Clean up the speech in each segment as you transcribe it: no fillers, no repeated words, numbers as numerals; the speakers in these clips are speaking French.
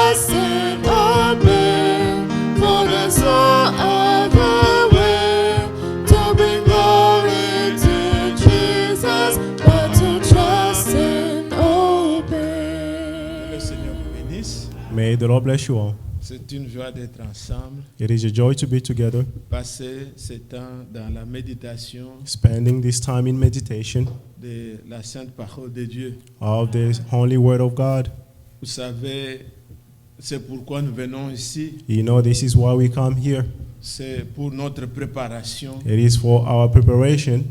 trust and obey, for there's no other way to bring glory to Jesus but to trust and obey. Le Seigneur vous bénisse. May the Lord bless you all. C'est une joie d'être ensemble, It is a joy to be together, passer ce temps dans la méditation spending this time in meditation de la sainte parole de Dieu. of the Holy Word of God. Vous savez, c'est pourquoi nous venons ici. You know, this is why we come here. C'est pour notre préparation. It is for our preparation.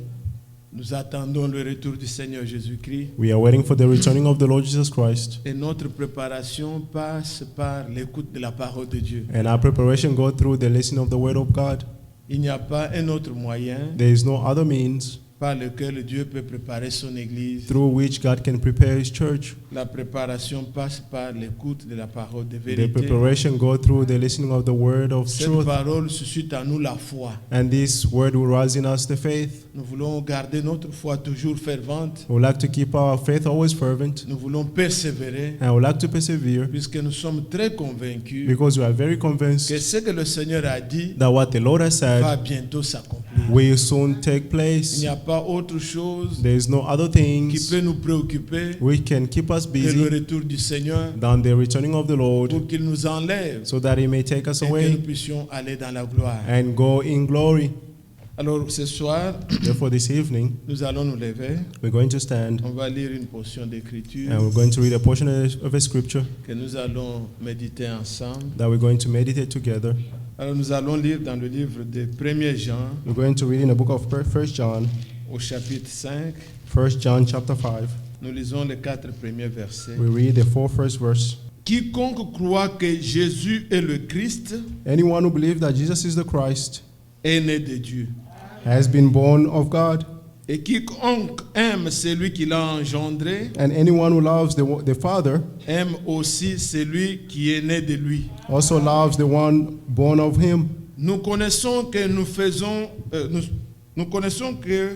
Nous attendons le retour du Seigneur Jésus-Christ. We are waiting for the returning of the Lord Jesus Christ. Et notre préparation passe par l'écoute de la parole de Dieu. And our preparation goes through the listening of the Word of God. Il n'y a pas un autre moyen There is no other means par lequel Dieu peut préparer son Église. through which God can prepare His church. La préparation passe par l'écoute de la parole de The vérité. preparation goes through the listening of the Word of Cette truth. parole suscite en nous la foi. And this Word will rise in us the faith. Nous voulons garder notre foi toujours fervente. We would like to keep our faith always fervent. Nous voulons persévérer And we would like to persevere puisque nous sommes très convaincus because we are very que convinced ce que le Seigneur a dit that what the Lord has va said bientôt s'accomplir. will soon take Il place. n'y a pas autre chose There is no other qui things peut nous préoccuper which can keep us que le busy retour du Seigneur than the returning of the Lord, pour qu'il nous enlève so that He may take us et que nous away puissions aller dans la gloire. and go in glory. Alors ce soir, Therefore, this evening, nous allons nous lever. we're going to stand On va lire une portion d'écriture and we're going to read a portion of a scripture que nous allons méditer ensemble. that we're going to meditate together. Alors nous allons lire dans le livre de 1er Jean We're going to read in the book of 1 John, au chapitre 5. 1 John chapter 5. Nous lisons les 4 premiers versets. We read the 4 first verse. Quiconque croit que Jésus est le Christ Anyone who believes that Jesus is the Christ est né de Dieu. has been born of God, Et quiconque aime celui qui l'a engendré and anyone who loves the Father aime aussi celui qui est né de lui. also loves the one born of Him. Nous connaissons que nous connaissons que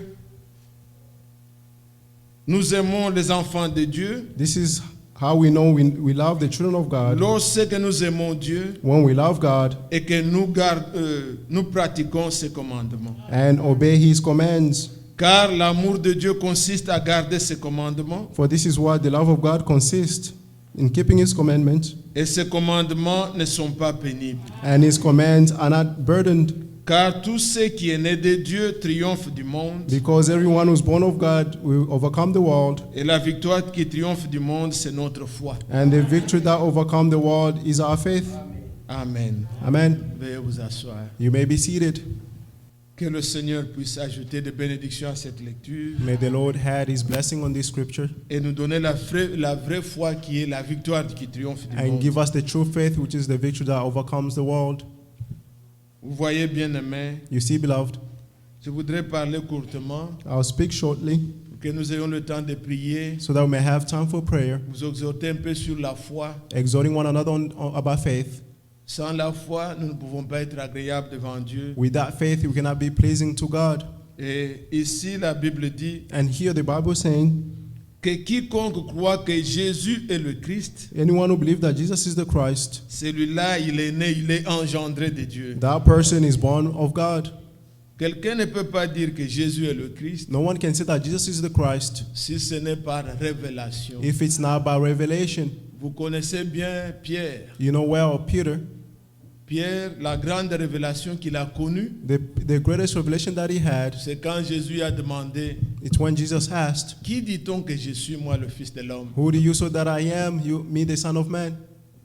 nous aimons les enfants de Dieu This is how we know we love the children of God, lorsque nous aimons Dieu when we love God et que nous pratiquons ses commandements. and obey His commands. Car l'amour de Dieu consiste à garder ses commandements For this is what the love of God consists, in keeping His commandments, et ses commandements ne sont pas pénibles. and His commands are not burdened, Car tout ce qui est né de Dieu triomphe du monde because everyone who's born of God will overcome the world, et la victoire qui triomphe du monde, c'est notre foi. and the victory that overcomes the world is our faith. Amen. Amen. Veuillez vous asseoir. You may be seated. Que le Seigneur puisse ajouter des bénédictions à cette lecture May the Lord add His blessing on this scripture et nous donner la vraie foi qui est la victoire qui triomphe du and monde. give us the true faith, which is the victory that overcomes the world. Vous voyez, bien-aimés, You see, beloved, je voudrais parler courtement I'll speak shortly pour que nous ayons le temps de prier, so that we may have time for prayer, vous exhorter un peu sur la foi. exhorting one another about faith. Sans la foi, nous ne pouvons pas être agréables devant Dieu. With that faith, we cannot be pleasing to God. Et ici, la Bible dit And here the Bible is saying, que quiconque croit que Jésus est le Christ, anyone who believes that Jesus is the Christ, celui-là, il est né, il est engendré de Dieu. that person is born of God. Quelqu'un ne peut pas dire que Jésus est le Christ No one can say that Jesus is the Christ si ce n'est par révélation. if it's not by revelation. Vous connaissez bien Pierre. You know well, Peter, Pierre, la grande révélation qu'il a connue, the greatest revelation that he had, c'est quand Jésus a demandé, it's when Jesus asked, qui dit-on que je suis, moi, le Fils de l'homme? who do you say that I am, me the Son of Man?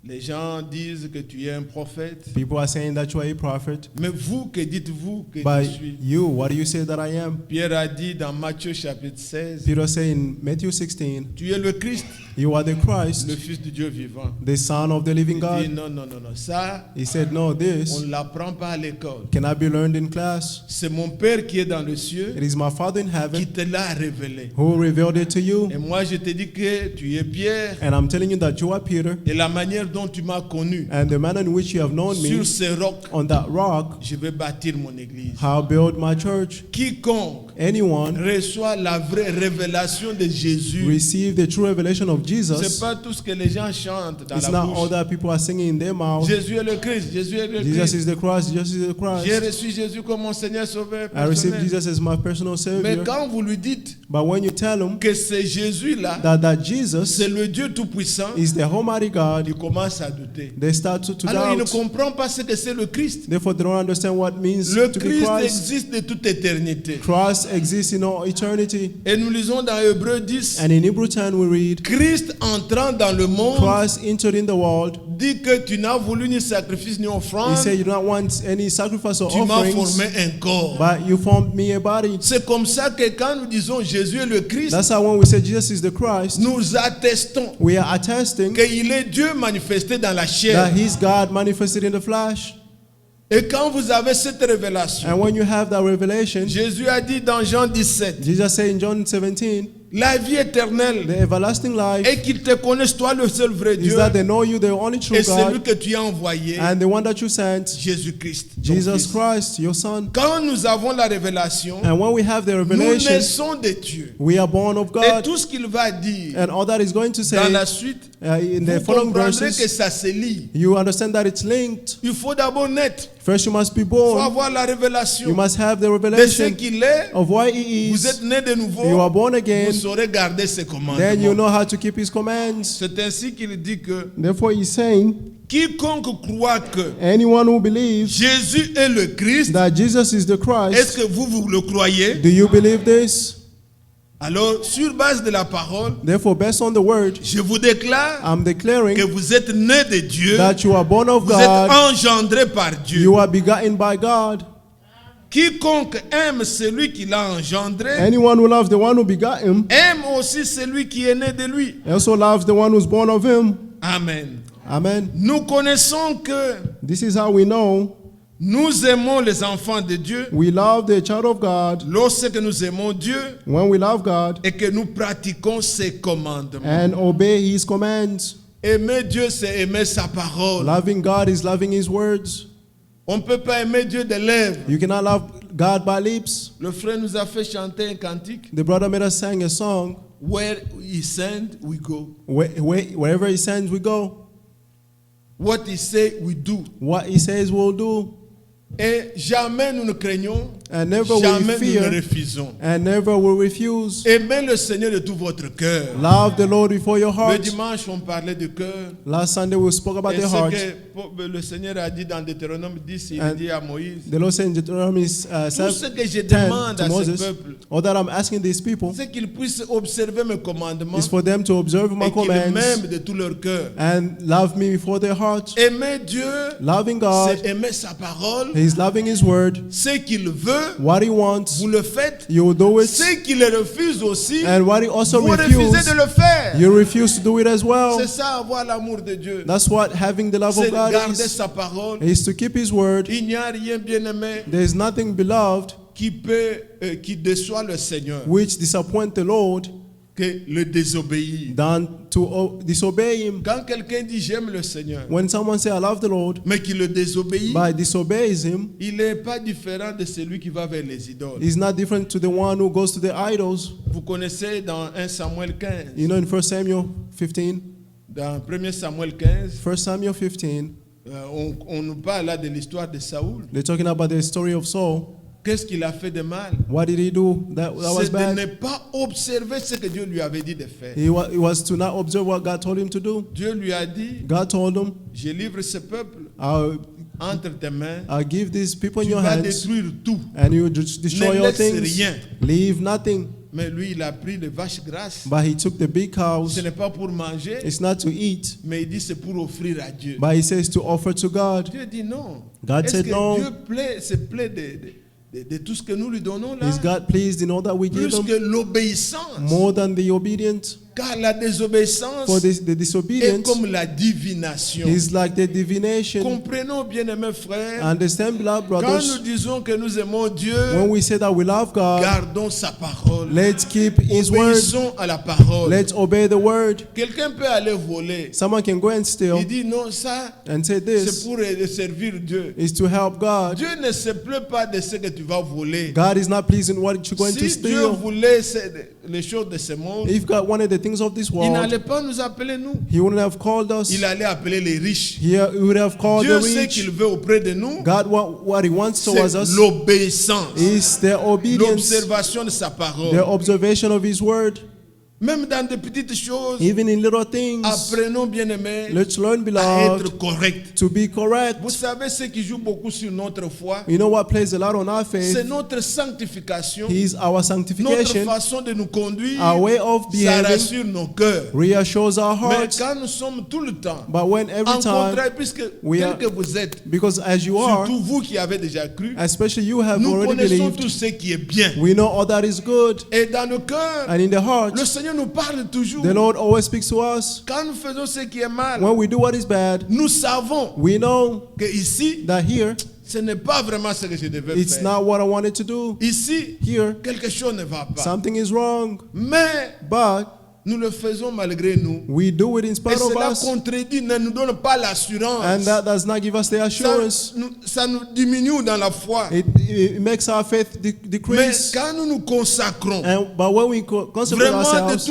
Les gens disent que tu es un prophète. People are saying that you are a prophet. Mais vous, que dites-vous que But je suis? you, what do you say that I am? Pierre a dit dans Matthieu chapitre 16, Peter said in Matthew 16, tu es le Christ, you are the Christ, le Fils du Dieu vivant. the Son of the living Il dit God. non, non, non, non. Ça, He said, no, on this ne l'apprend pas à l'école. cannot be learned in class. C'est mon Père qui est dans le ciel It is my Father in qui heaven te l'a révélé. who revealed it to you. Et moi, je te dis que tu es Pierre. And I'm telling you that you are Peter, Et la manière dont tu m'as connu, and the manner in which you have known me, sur ce roc, on that rock, je vais bâtir mon église. I'll build my church. Quiconque anyone reçoit la vraie révélation de Jésus, receive the true revelation of c'est Jesus, pas tout ce que les gens chantent dans it's la not all bouche. that people are singing in their mouth. Jésus est le Christ, Jésus est le Jesus Christ. is the Christ, Jesus is the J'ai Christ. reçu Jésus comme mon Seigneur Sauveur I receive personnel. Jesus as my personal Mais Savior. quand vous lui dites But when you tell him que c'est Jésus-là, that Jesus c'est le Dieu Tout-Puissant, is the Almighty God, il commence à douter. they start to Alors il ne doubt. comprend pas ce que c'est le Christ. Therefore, they don't understand what it means Le to be Christ Christ. existe de toute éternité. Christ exists in all eternity. Et nous lisons dans Hébreux 10, And in Hebrew 10 we read, Christ entrant dans le monde Christ entered in the world. dit que tu n'as voulu ni sacrifice ni He offrande, said, you don't want any sacrifice or tu m'as offerings, formé un corps. but you formed me a body. C'est comme ça que quand nous disons Jésus est le Christ, That's how when we say Jesus is the Christ, nous attestons we are attesting qu'il est Dieu manifesté dans la that chair. he's God manifested in the flesh. Et quand vous avez cette révélation, And when you have that revelation, Jésus a dit dans Jean 17, Jesus said in John 17, la vie éternelle the everlasting life est qu'ils te connaissent toi le seul vrai is Dieu that they know you, the only true et celui God, que tu as envoyé, and the one that you sent, Jésus-Christ. ton Jesus Fils. Christ, your Son. Quand nous avons la révélation, And when we have the nous revelation, naissons de Dieu. we are born of Et God. tout ce qu'il va dire And all that is going to dans say la suite, in the vous following comprendrez que verses, ça se lie. you understand that it's linked. Il faut d'abord naître. First, you must be Il faut born. avoir la révélation You must have the de ce revelation qu'il est. of why He Vous êtes is. né de nouveau. You are born Vous again. saurez garder ses Then you commandements. know how to keep His commands. C'est ainsi qu'il dit que Therefore, He's saying, quiconque croit que anyone who believes Jésus est le Christ, that Jesus is the est-ce Christ, que vous le croyez? do you believe this? Alors, sur base de la parole, Therefore, based on the word, je vous déclare I'm declaring que vous êtes né de Dieu, that you are born of vous êtes God, engendré par Dieu. you are begotten by God. Quiconque aime celui qui l'a engendré, Anyone who loves the one who begot him aime aussi celui qui est né de lui. also loves the one who's born of him. Amen. Amen. Nous connaissons que This is how we know nous aimons les enfants de Dieu we love the child of God lorsque nous aimons Dieu when we love God et que nous pratiquons ses commandements. and obey His commands. Aimer Dieu, c'est aimer sa parole. Loving God is loving His words. On ne peut pas aimer Dieu des lèvres. You cannot love God by lips. Le frère nous a fait chanter un cantique. The brother made us sing a song. Where he send, we go. Wherever He sends, we go. What he say, we do. What He says, we'll do. Et jamais nous ne craignons, And never will jamais nous ne fear, refusons. and never will refuse. Aimez le Seigneur de tout votre cœur. Love the Lord before your Le heart. dimanche, on parlait de cœur. Last Sunday we spoke about Et the ce heart. que le Seigneur a dit dans Deutéronome 10, il And dit à Moïse, The Lord said in Deuteronomy tout ce que je 10 demande to à ce Moses, peuple, all that I'm asking these people c'est qu'ils puissent observer mes commandements is for them to observe my et qu'ils commands m'aiment de tout leur cœur. and love me before their heart. Aimer Dieu, Loving God c'est aimer sa parole. is loving His word. Ce qu'il veut, What He wants, vous le faites. you will do it. Ce qu'il refuse aussi, And what He also vous refusez refuses, de le faire. you refuse to do it as well. C'est ça, avoir l'amour de Dieu. That's what having the love C'est of God garder is. sa parole. Is to keep His word. Il n'y a rien, bien aimé, There is nothing, beloved, qui déçoit le Seigneur which disappoint the Lord que le désobéir. than to disobey Him. Quand quelqu'un dit j'aime le Seigneur, When someone says, I love the Lord, mais qu'il le désobéit, but disobeys Him, il n'est pas différent de celui qui va vers les idoles. is not different to the one who goes to the idols. Vous connaissez dans 1 Samuel 15, You know, in 1 Samuel 15, dans 1 Samuel 15, 1 Samuel 15, on nous parle là de l'histoire de Saoul. they're talking about the story of Saul. Qu'est-ce qu'il a fait de mal? What did he do that was C'est de ne bad? pas observer ce que Dieu lui avait dit de faire. It was to not observe what God told him to do. Dieu lui a dit, God told him, je livre ce peuple entre tes mains. I'll give these people in Tu your vas hands, détruire tout. and you destroy Ne all laisse things. rien. Leave nothing. Mais lui, il a pris les vaches grasses. But he took the big Ce cows. n'est pas pour manger, It's not to eat, mais il dit c'est pour offrir à Dieu. but he says to offer to God. Dieu dit non. God Est-ce said que no. Dieu se plaît de tout ce que nous lui donnons là? Is God pleased in all that we give Plus him? que l'obéissance. More than the obedience? Car la désobéissance For the est disobedience comme la divination. is like the divination. Comprenons, bien-aimés frères, Understand, beloved quand nous brothers, disons que nous aimons Dieu, when we say that we love God, gardons sa parole. let's keep His word. Obéissons à la parole. Let's obey the word. Quelqu'un peut aller voler. Someone can go and steal Il dit non, ça, and say c'est this pour servir Dieu. is to help God. Dieu ne se plaît pas de ce que tu vas voler. God is not pleased in what you're going to Si Dieu steal. voulait les choses de ce monde, If God wanted the things of this il world, n'allait pas nous appeler nous. He wouldn't have called us. Il allait appeler les riches. He would have called Dieu the sait rich. qu'il veut auprès de nous. God, what He wants towards C'est us l'obéissance. is their obedience, L'observation de sa parole. their observation of His word. Même dans de petites choses, Even in little things, apprenons, bien-aimés, let's learn, à beloved, être correct. to be correct. Vous savez ce qui joue beaucoup sur notre foi? You know what plays a lot on our C'est faith? notre sanctification, He is our notre sanctification. façon de nous conduire. Our way of Ça behaving rassure nos cœurs. reassures our Mais hearts. quand nous sommes tout le temps But when every en time, contraire, puisque we tel are- que vous êtes, because as you are, surtout vous qui avez déjà cru, especially you have nous already connaissons believed, tout ce qui est bien. we know all that is good. Et dans le cœur, And in the heart, le Seigneur nous parle toujours. the Lord always speaks to us. Quand nous faisons ce qui est mal, When we do what is bad, nous savons we know que ici, that here, ce n'est pas vraiment ce que je devais it's faire. not what I wanted to do. Ici, Here, quelque chose ne va pas. something is wrong. Mais But nous le faisons malgré nous. we do it in Et spite of cela us. contredit, ne nous donne pas l'assurance. And that does not give us the assurance. Ça nous diminue dans la foi. It makes our faith Mais decrease. quand nous nous consacrons But when we consecrate vraiment ourselves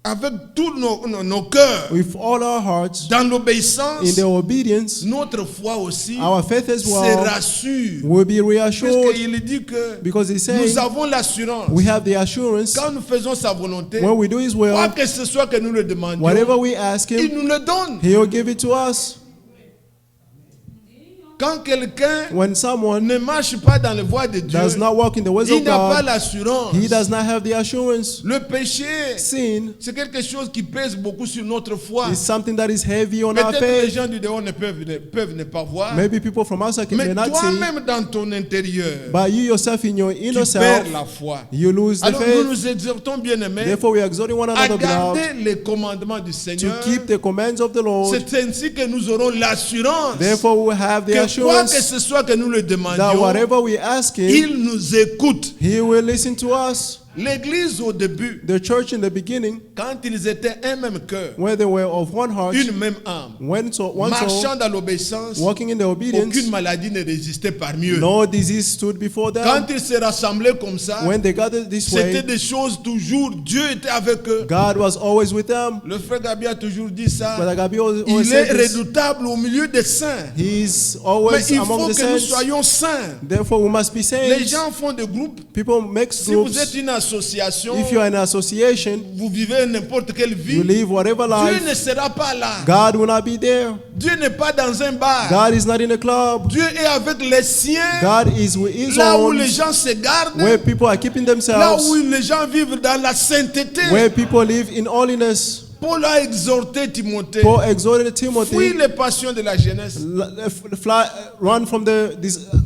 avec tous nos cœurs with all our hearts dans in l'obéissance, the obedience, notre foi aussi our faith as se well rassure. will be reassured, Puisqu'il dit que because He's saying nous avons l'assurance. we have the assurance Quand nous faisons sa volonté, when we do His will, quoi que ce soit que nous le demandions, whatever we ask il Him, nous le donne. He'll give it to us. Quand quelqu'un When someone ne marche pas dans les voies de Dieu, does not walk in the ways il of n'a pas God, l'assurance. he does not have the assurance. Le péché, Sin c'est quelque chose qui pèse beaucoup sur notre foi. is something that is heavy on our Peut-être les faith. gens du dehors peuvent ne pas voir. Maybe people from outside may Mais not see, toi-même dans ton intérieur, but you yourself in your tu inner self, perds la foi. you lose the Alors nous faith. nous exhortons bien aimés Therefore, we are exhorting one à another, beloved, garder les commandements du to Seigneur. keep the commands of the Lord. C'est ainsi que nous aurons l'assurance Therefore, we will have the que quoi que assurance ce soit que nous le that demandions, whatever we ask Him, il nous écoute. He will listen to us. L'église au début, The church in the beginning, quand ils étaient un même cœur, where they were of one heart, une même âme, one soul, marchant dans l'obéissance, walking in the obedience, aucune maladie ne résistait parmi eux. no disease stood before them. Quand ils se rassemblaient comme ça, When they gathered this c'était way, des choses toujours, Dieu était avec eux. God was always with them. Le frère Gabi a toujours dit ça. Brother Gabi always Il est said this. redoutable au milieu des saints. He's Mais always il among faut the que nous saints. soyons saints. Therefore, we must be Les saints. gens font des groupes. People make Si vous groups. êtes une association, If you are an association, vous vivez n'importe quelle vie, you live whatever Dieu ne life, sera pas là. God will not be there. Dieu n'est pas dans un bar. God is not in a club. Dieu est avec les siens. God is with His Là où own, les gens se gardent. where people are keeping Là themselves, où les gens vivent dans la sainteté. where people live in holiness. Paul a exhorté Timothée. Paul exhorted Fuis Timothy, les passions de la jeunesse. run from the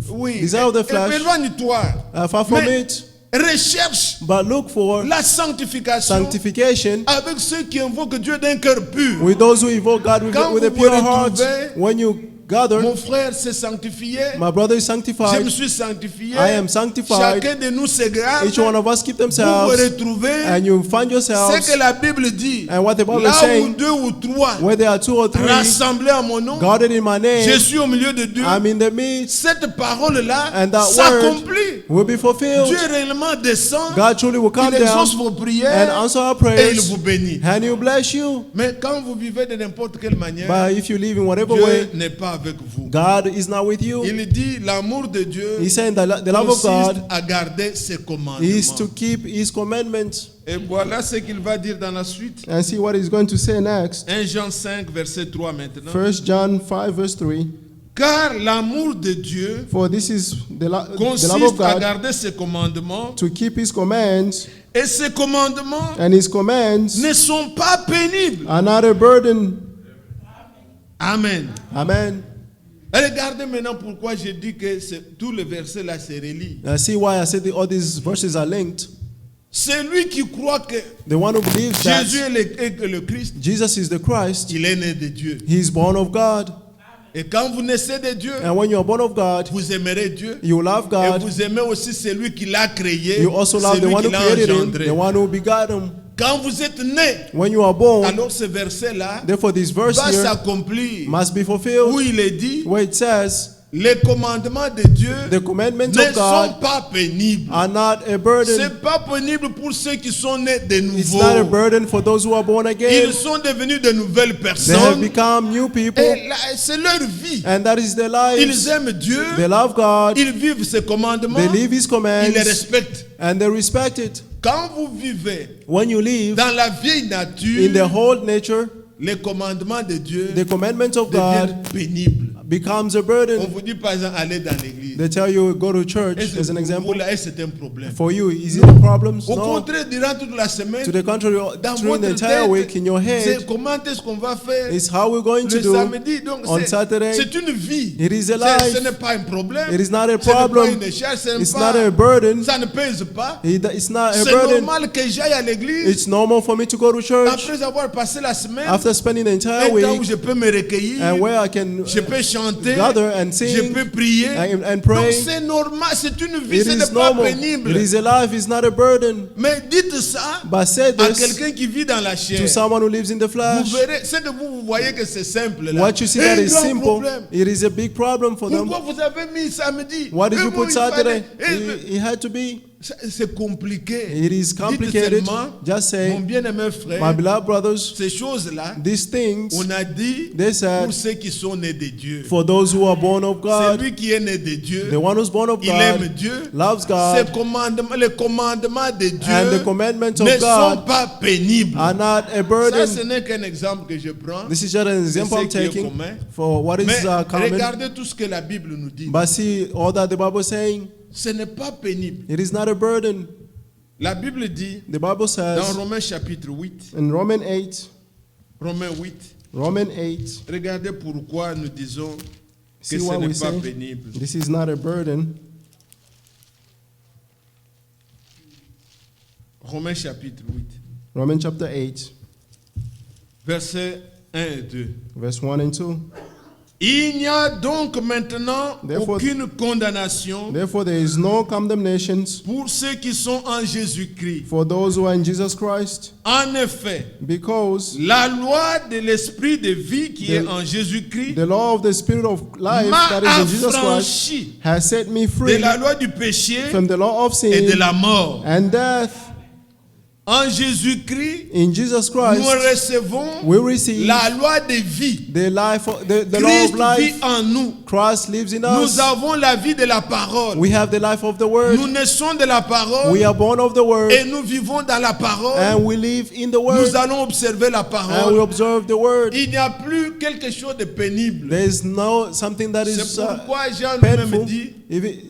Oui. desire of the flesh, Éloigne-toi. far from Mais it, recherche but look for la sanctification sanctification avec ceux qui invoquent Dieu d'un cœur pur. with those who invoke God Quand with a vous pure vous heart. retrouvez, When you gather, Mon frère s'est sanctifié. my brother is Je sanctified. me suis sanctifié. I am sanctified. Chacun de nous se garde. Each one of us keep Vous vous themselves, retrouvez. and you find C'est yourselves, que la Bible dit. and what the Bible is Là où saying, deux ou trois where there are two or three rassemblés à mon nom, gathered in my je name, suis au milieu de Dieu. I'm in the midst, Cette parole-là and that s'accomplit. word will be fulfilled. Dieu réellement descend. God truly will come Il exauce down vos and prières answer our et il prayers, vous bénit. and He will bless you. Mais quand vous vivez de n'importe quelle manière, But if you live in whatever Dieu way, n'est pas avec vous. God is not with you. Il dit l'amour de Dieu He's saying that the love of consiste God à garder ses commandements. is to keep His commandments. Et voilà ce qu'il va dire dans la suite. And see what He's going to say next. 1 Jean 5, verset 3 maintenant. 1 John 5 verse 3. Car l'amour de Dieu For this is the love of consiste à God, garder ses commandements. to keep His commands, Et ces commandements and His commands ne sont pas pénibles. are not a burden. Amen. Amen. Regardez maintenant pourquoi j'ai dit que tout le verset là se relie. Now see why I said all these verses are linked. Celui qui croit que The one who believes Jésus that est le Christ, Jesus is the Christ, il est né de Dieu. he is born of God. Et quand vous naissez de Dieu, And when you are born of God, vous aimerez Dieu. you love Et God. vous aimez aussi celui qui l'a créé, You also love the celui one qui who l'a created him, engendré. the one who begot him. Quand vous êtes né, When you are born, alors ce verset-là therefore this verse va here s'accomplir. must be Où fulfilled, il est dit, where it says, les commandements de Dieu the commandments ne of sont God pas pénibles. are not a burden. C'est pas pénible pour ceux qui sont nés de It's not a nouveau. burden for those who are born again. Ils sont devenus de nouvelles They have personnes. become new people, Et là, c'est leur vie. and that is their Ils lives. aiment Dieu. They love God, Ils vivent ses commandements. they live His Ils commands, les respectent. and they respect it. Quand vous vivez When you live dans la vieille in nature, the whole nature, les commandements de Dieu the commandments of deviennent God pénibles. becomes a On burden. vous dit par exemple, allez dans l'église. They tell you go to church Est-ce as an que pour vous, example. là, est-ce que c'est un problème? For you, is it a problem? Au No. contraire, durant toute la semaine, To the contrary, dans during the votre entire tête, week in your c'est head, comment est-ce qu'on va faire it's how we're going to le do samedi. Donc, on Saturday. c'est une vie. It is a Ce life. n'est pas un problème. It is not a Ce n'est pas problem. une charge. Ce n'est It's pas, not a burden. ça ne pèse pas. It's not a C'est burden. normal que j'aille à l'église It's normal for me to go to church après avoir passé la semaine. after spending the entire Un temps où week, je peux me recueillir. and where I can Je peux chanter. gather and Je sing peux prier. and Donc pray. c'est normal. C'est une vie. It Ce n'est is pas normal. pénible. It is a life. It's not a burden. Mais dites ça But say à this quelqu'un qui vit dans la chair. to someone who lives in the Vous flesh. verrez, c'est que vous voyez que c'est simple là. What you see Un that is grand simple, problème. it is a big problem for them. Pourquoi vous avez mis samedi? Why did Et you bon, put il Saturday? fallait- It had to be. C'est compliqué. It is Dites complicated. seulement, Just mon say, bien-aimé my frère, beloved brothers, ces choses-là, these things, on a dit they said, pour ceux qui sont nés de Dieu. for those who are born of God, Celui qui est né de Dieu, the one who's born of il aime God, Dieu. loves Ces God, commandements, les commandements de Dieu and the commandments ne of sont God pas pénibles. are not a Ça, burden. ce n'est qu'un exemple que je prends. This is just an example I'm ce qui est taking commun. for what is Mais common. regardez tout ce que la Bible nous dit. But see, all that the Bible is saying, Ce n'est pas pénible. it is not a burden. La Bible dit The Bible dans says Romains chapitre 8, in Romans 8, Romains 8, Romans 8, regardez pourquoi nous disons que see ce what n'est we pas say. pénible. This is not a burden. Romains chapitre 8, Romans chapter 8, versets 1 et 2. verse 1 and 2. Il n'y a donc maintenant Therefore- aucune condamnation Therefore, there is no condemnation pour ceux qui sont en Jésus-Christ. for those who are in Jesus Christ, En effet, because la loi de l'esprit de vie qui The- est en Jésus-Christ the law of the Spirit of life m'a that is in Jesus Christ affranchi has set me de free la loi du péché from the law of et de sin la mort. and death. En Jésus-Christ, In Jesus nous Christ, recevons we receive la loi de vie. the life, the law Christ of life. vit en nous. Christ lives in Nous us. avons la vie de la parole. We have the life of the Word. Nous naissons de la parole We are born of the Word, et nous vivons dans la parole. and we live in the Word, Nous allons observer la and we parole. observe the Word. Il n'y a plus quelque chose de pénible. There is no something that is C'est pourquoi Jean lui-même painful. dit,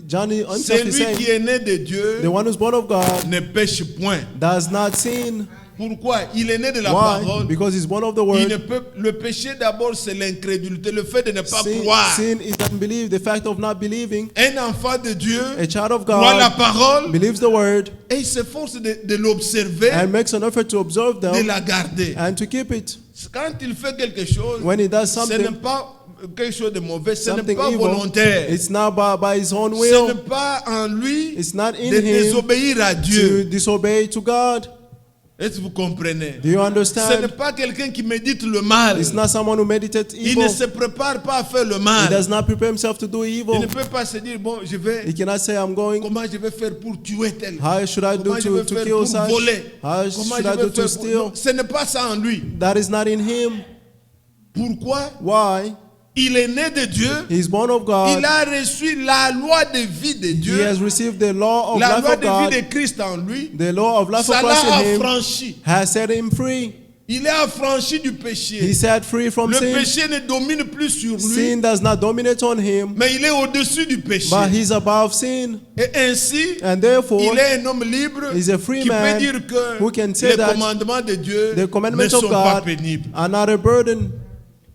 Johnny himself is celui qui saying, est né de Dieu the one who's born of God ne pêche point. does not sin. Pourquoi? Il est né de la Why? parole. Because he's born of the Il ne Word. peut, le péché d'abord c'est l'incrédulité, le fait de ne pas Sin, croire. sin is unbelief, the fact of not believing. Un enfant de Dieu A child of croit la God parole believes the Word et il s'efforce de l'observer, and makes an effort to observe de them la garder. and to keep it. Quand il fait quelque chose, When he does ce n'est something, pas quelque chose de mauvais, ce n'est something pas evil, volontaire. it's not by his own Ce will. n'est pas en lui It's not in de him désobéir à to Dieu. disobey to God. Est-ce que vous comprenez? Do you Ce n'est understand? pas quelqu'un qui médite le mal. It's not someone who meditates Il evil. ne se prépare pas à faire le He mal. does not prepare himself to do Il evil. ne peut pas se dire, bon, He cannot say, I'm going, comment je vais faire pour tuer tel? how should I do Comment je vais to faire kill pour such? voler? How Comment should je I do vais to faire steal? pour... Ce n'est pas ça en lui. That is not in him. Pourquoi? Why? Il est né de Dieu. He's born of God. Il a reçu la loi de vie de He Dieu. has received the law of La life loi of de God. vie de Christ en lui. The law of life of Ça Christ l'a in him affranchi. has set him free. Il est affranchi du péché. He's set free from Le sin. péché ne domine plus sur lui, Sin does not dominate on him, mais il est au-dessus du péché. but he's above sin. Et ainsi, And therefore, il est un homme libre he's a free qui peut man dire que who can say les that commandements de Dieu the ne commandments sont of pas God pénibles. are not a burden.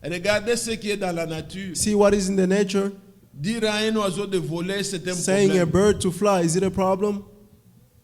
Regardez ce qui est dans la nature. See what is in the nature. Dire à un oiseau de voler, c'est un Saying a problème. bird to fly, is it a problem?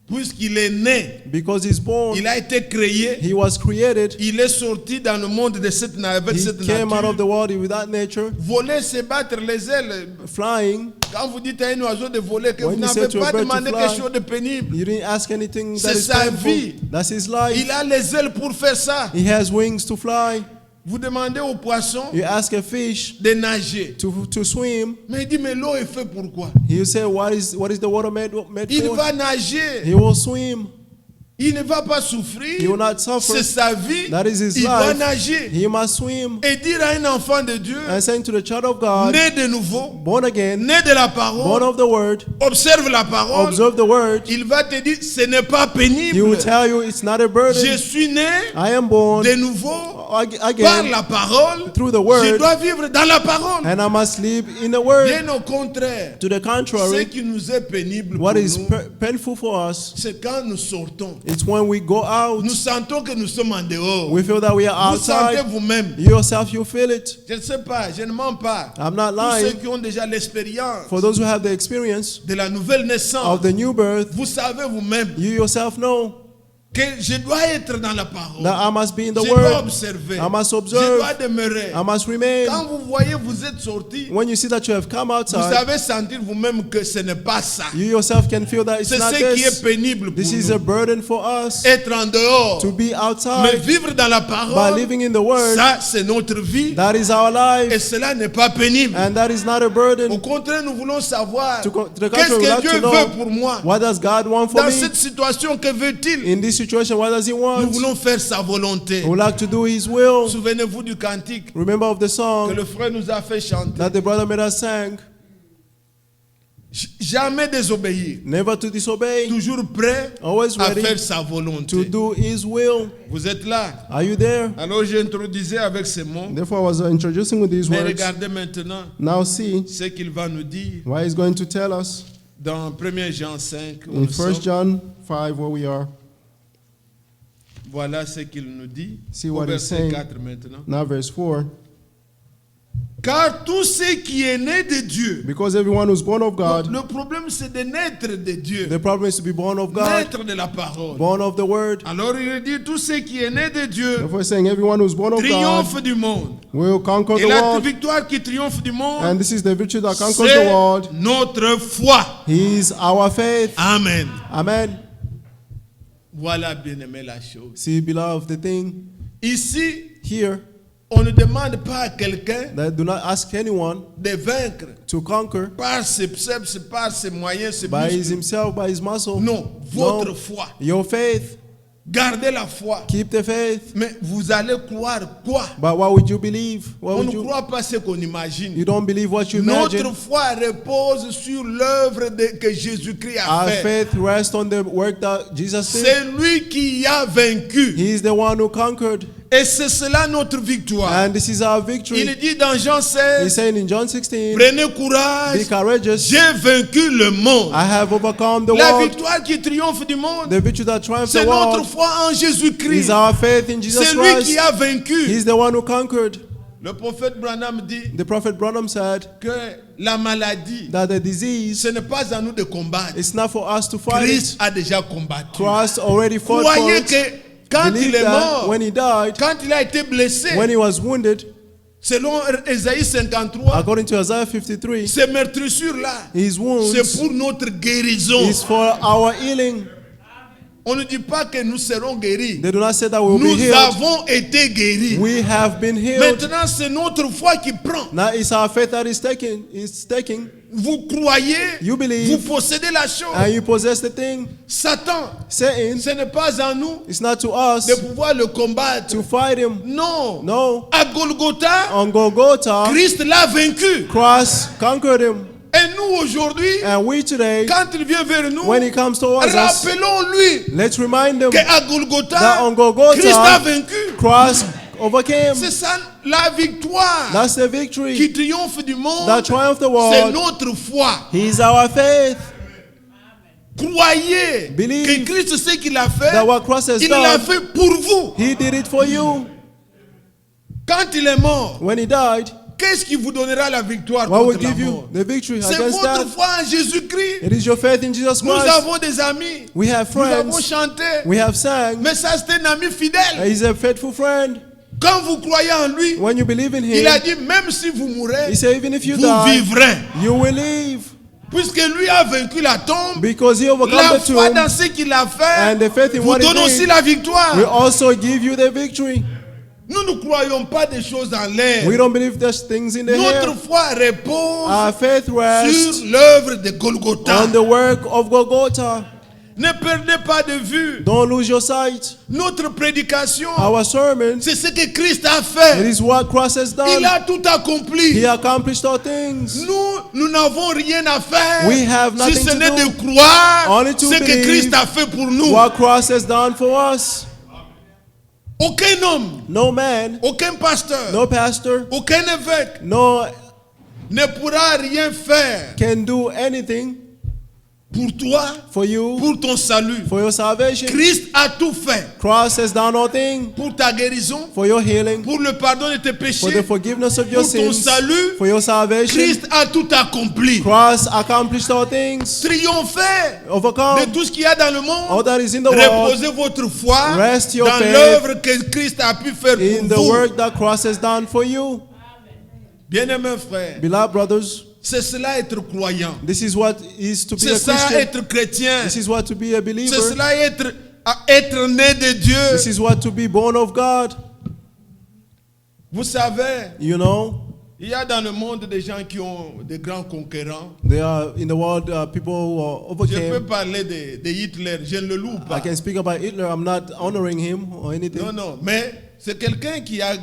puisqu'il est né, because he's born, il a été créé, he was created, il est sorti dans le monde de cette, avec he cette came out of nature. the world with that nature, Voler, c'est battre les ailes. flying. Quand vous dites à un oiseau de voler, que When vous you say n'avez to a pas bird to demandé fly, quelque chose de pénible. You didn't ask anything that C'est is sa painful. vie. That's his life. Il a les ailes pour faire ça. He has wings to fly. Vous demandez au poisson You ask a fish de nager. to swim. Mais il dit, mais l'eau est faite pourquoi? He'll say, what is the water made Il for? va nager. He will swim. Il ne va pas souffrir. He will not suffer. C'est sa vie. That is his Il va life. nager. He must swim. Et dire à un enfant de Dieu, And saying to the child of God, né de nouveau, born again, né de la born parole, of the word, observe la parole, observe the word, il va te dire, ce n'est pas he will pénible. tell you it's not a Je burden. suis né I am born de nouveau par again la parole. through the Je word, dois vivre dans la parole. and I must live in the word. Bien au contraire, To the ce contrary, qui nous est pénible pour what is nous, painful for us, c'est quand nous sortons. it's when we go out, Nous sentons que nous sommes en dehors. we feel that we are Vous sentez outside. vous-même. Yourself, you feel it. Je ne sais pas, je ne mens pas. I'm not Tous ceux lying. qui ont déjà l'expérience For those who have the experience de la nouvelle naissance, of the new birth, vous savez vous-même you yourself know que je dois être dans la parole. that I must be in the Je dois word. observer. I must Je observe. dois demeurer. I must remain. Quand vous voyez, vous êtes sorti, When you see that you have come vous outside, savez sentir vous-même que ce n'est pas ça. you yourself can feel that it's C'est not ce qui est this. pénible pour This is a nous. burden for us Être en dehors, to be mais outside vivre dans la by parole, living in the word. ça c'est notre vie. That is our Et life, cela n'est pas pénible. and that is not a Au burden. contraire, nous voulons savoir To the qu'est-ce contrary, we que like Dieu to veut know pour moi. what does God want for Dans me cette situation, que veut-il? in this situation. What does He Nous want? voulons faire sa volonté. We would like to do His will. Souvenez-vous du cantique Remember of the que song le frère nous a fait chanter. that the brother made us sing. Jamais désobéir. Never to disobey, Toujours prêt always à ready faire sa to volonté. do His will. Vous êtes là? Are you there? Alors j'introduisais avec ces mots. Therefore, I was introducing with these Mais words. regardez maintenant Now see ce qu'il va nous dire what He's going to tell us dans 1 Jean 5. où in nous 1 sommes. John 5, where we are. Voilà ce qu'il nous dit. See Au what he's verset saying. 4 maintenant. Now, verse 4. Car tout ce qui est né de Dieu. Because everyone who's born of God, Le problème c'est de naître de Dieu. the problem is to be born of God, Naître de la parole. born of the word. Alors il dit tout ce qui est né de Dieu Therefore, he's saying everyone who's born of God triomphe du monde. will conquer Et the la world. victoire qui triomphe du monde, And this is the victory that conquers the c'est world. notre foi. He is our faith. Amen. Amen. Voilà bien aimé la chose. See, beloved, the thing Ici, here on ne demande pas à quelqu'un that do not ask anyone de vaincre to conquer par ses biceps, par ses moyens, ses by his muscles. himself, by his muscle. Non, votre No. foi. Your faith. Gardez la foi. Keep the faith. Mais vous allez croire quoi? But what would you believe? What On would ne you? croit pas ce qu'on imagine. You don't believe what you Notre imagine. foi repose sur l'œuvre que Jésus-Christ a Our fait. faith rests on the work that Jesus did. C'est lui qui a vaincu. He is the one who conquered. Et c'est cela notre victoire. And this is our Il victory. dit dans Jean He's 16, saying in John 16, prenez be courage, courageous. j'ai vaincu le monde. I have overcome the La world. victoire qui triomphe du monde, The victory that triumphs c'est the notre world foi en is Jésus-Christ. our faith in Jesus C'est lui qui Christ. a vaincu. He's the one who conquered. Le prophète Branham dit The prophet Branham said que la maladie, that the disease, ce n'est pas à nous de combattre. it's not for us to fight Christ it. a déjà combattu. Christ already fought for Croyez it. que quand il Believe est that mort, when he died, quand il a été blessé, when he was wounded, selon Ésaïe 53, according to Isaiah 53, ces meurtrissures-là, his wounds c'est pour notre guérison. is for our healing. On ne dit pas que nous serons guéris. They do not say that we will be Nous healed. avons été guéris. We have been healed. Maintenant, c'est notre foi qui prend. Now it's our faith that is taking. Vous croyez, You vous believe, possédez la chose. and you possess the thing. Satan, Satan, ce n'est pas à nous it's not to us de pouvoir le combattre. to fight him. Non. No. À Golgotha, On Golgotha, Christ l'a vaincu. Christ conquered him. Et nous aujourd'hui, And we today, quand il vient vers nous, when he comes towards us, rappelons-lui let's remind him qu'à that Golgotha, on Golgotha, Christ a vaincu. Christ overcame. C'est ça la victoire That's the victory qui triomphe du monde. that triumphed the C'est world. notre foi. He is our faith. Croyez Believe que Christ ce qu'il a fait, that what Christ has il l'a done, fait pour vous. he did it for you. Quand il est mort, When he died, qu'est-ce qui vous donnera la victoire What will contre la give mort? you the victory C'est against votre that? foi en Jésus-Christ. It is your faith in Jesus Nous Christ. avons des amis. We have Nous avons friends. chanté. We have sang. Mais ça, c'est un ami fidèle. He's a faithful friend. Quand vous croyez en lui, When you believe in il a him, dit, même si vous mourrez, he said, even if you vous die, vivrez. you will live. Puisque lui a vaincu la tombe, Because he overcome la the foi tomb, dans ce qu'il a fait and the faith in vous what he donne aussi did la victoire. will also give you the victory. Nous ne croyons pas des choses en l'air. We don't believe there's things in the Notre air. foi repose Our faith rests sur l'œuvre de Golgotha. on the work of Golgotha. Ne perdez pas de vue. Don't lose your sight. Notre prédication, Our sermon, c'est ce que Christ a it fait. is what Christ has Il done. a tout accompli. He accomplished all things. Nous n'avons rien à faire We have si nothing ce to n'est do, de croire only to ce que believe Christ a fait pour nous. What Christ has done for us. Aucun homme, No man, aucun pasteur, no pastor, aucun évêque no ne pourra rien faire can do anything pour toi, for you, pour ton salut. for your salvation. Christ a tout fait Christ has done all things pour ta guérison, for your healing, pour le pardon de tes for the péchés. forgiveness of your Pour ton sins, salut, for your salvation. Christ a tout accompli. Christ accomplished all things. Triomphez de Overcome tout ce qu'il y a dans le all monde. that is in the world Reposez votre foi Rest your dans faith l'œuvre que Christ a pu faire in the pour vous. work that Christ has done for you. Bien-aimés frères, Beloved brothers, c'est cela être croyant. this is what is to be C'est a ça Christian. être chrétien. This is what to be a C'est believer. cela être né de Dieu. This is what to be born of God. Vous savez, You know, il y a dans le monde des gens qui ont des grands conquérants. there are in the world people who Je peux overcame. parler de Hitler, je ne le loue I pas. can speak about Hitler. I'm not honoring him or anything. Non, non, mais c'est quelqu'un qui a,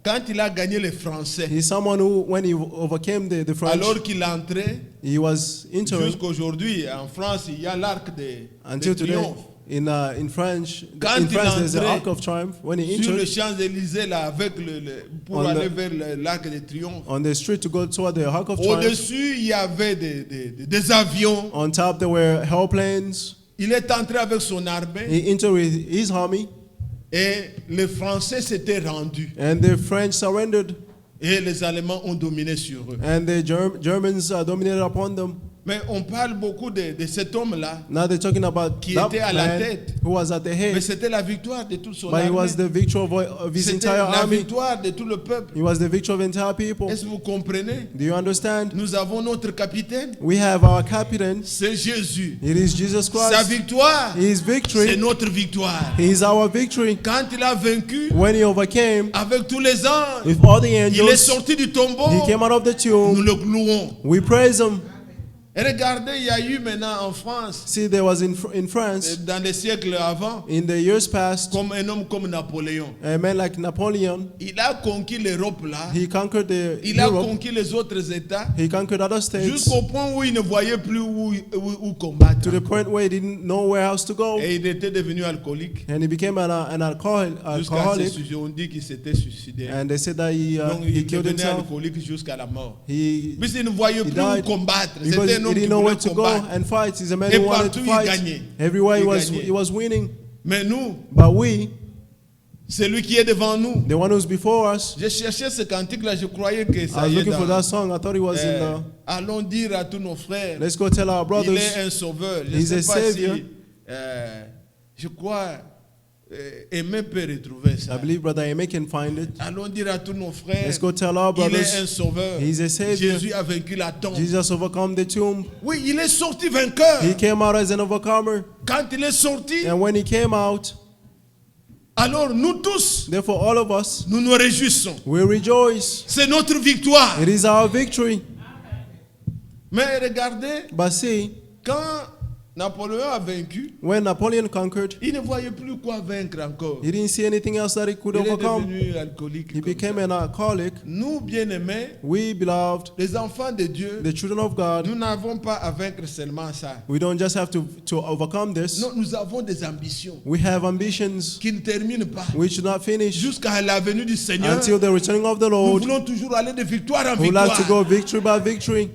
quand il a gagné les Français, He's someone who, when he overcame the French, alors qu'il entrait, he was entering jusqu'aujourd'hui, en France, il y a l'arc de until today. triomphe. In French, Quand in il France, there's the entrait Arc of Triumph. When he Sur le entered Champs-Élysées, là, avec pour On aller the- vers l'arc de triomphe. on the street to go toward the Arc of Triumph, Au-dessus, il y avait des avions. on top there were airplanes. Il est entré avec son armée He entered with his army, et les Français s'étaient rendus. and the French surrendered, Et les Allemands ont dominé sur eux. and the Germans dominated upon them. Mais on parle beaucoup de cet homme-là, Now they're talking about Qui that était à la man tête. who was at the mais head, c'était la victoire de toute son but he armée. was the victory of his C'était entire la army. victoire de tout le peuple. He was the victory of the entire people. Est-ce que vous comprenez? Do you understand? Nous avons notre capitaine, We have our captain. c'est Jésus. It is Jesus Sa Christ. victoire, His c'est victory. notre victoire. He is our victory. Quand il a vaincu When he overcame avec tous les anges, with all the il est angels, sorti du tombeau. he came out of the Nous tomb. le louons. We praise him. Et regardez, il y a eu maintenant en France, See, there was in France, dans les siècles avant, in the years past, comme un homme comme Napoléon. a man like Napoleon. Il a conquis l'Europe là. He conquered Il a Europe. conquis les autres États He conquered other states jusqu'au point où il ne voyait plus où combattre. to the point where he didn't know where else to go, Et il était devenu alcoolique. and he became an Jusqu'à se alcoholic. suicider. On dit qu'il s'était suicidé. And they said that Donc he il killed devenait himself. alcoolique jusqu'à la mort. He Puisqu'il ne voyait plus où died combattre. because C'était un he homme qui didn't know voulait where to go combattre. and fight. He's a man Et who wanted partout, to il fight. gagnait. Everywhere Il gagnait. he was winning. Mais nous, But we, celui qui est devant nous, the one who's before us, j'ai cherché ce cantique-là, je croyais que I ça was y est looking for dans... that song. I thought it was in the. Allons dire à tous nos frères, Let's go tell our il brothers. est un sauveur. Je ne He's sais a pas savior. si, je crois, Aimé peut retrouver I ça. believe Brother Aimé can find it. Allons dire à tous nos frères, Let's go tell our il est un brothers. sauveur. He's a savior. Jésus a vaincu la tombe. Jesus overcome the tomb. Oui, il est sorti vainqueur. He came out as an overcomer. Quand il est sorti, And when he came out, alors nous tous, therefore all of us, nous nous réjouissons. we rejoice. C'est notre victoire. It is our victory. Mais regardez, But see, quand Napoléon a vaincu, when Napoleon conquered, il ne voyait plus quoi vaincre encore. he didn't see anything else that he could Il est overcome. devenu alcoolique. He comme became ça. an alcoholic. Nous, bien-aimés, We, beloved, les enfants de Dieu, the children of God, nous n'avons pas à vaincre seulement ça. we don't just have to overcome this. Non, nous avons des ambitions We have ambitions qui ne terminent pas. which should not finish Jusqu'à la venue du Seigneur, until the returning of the nous Lord. voulons toujours aller de victoire en We like to victoire. go victory by victory.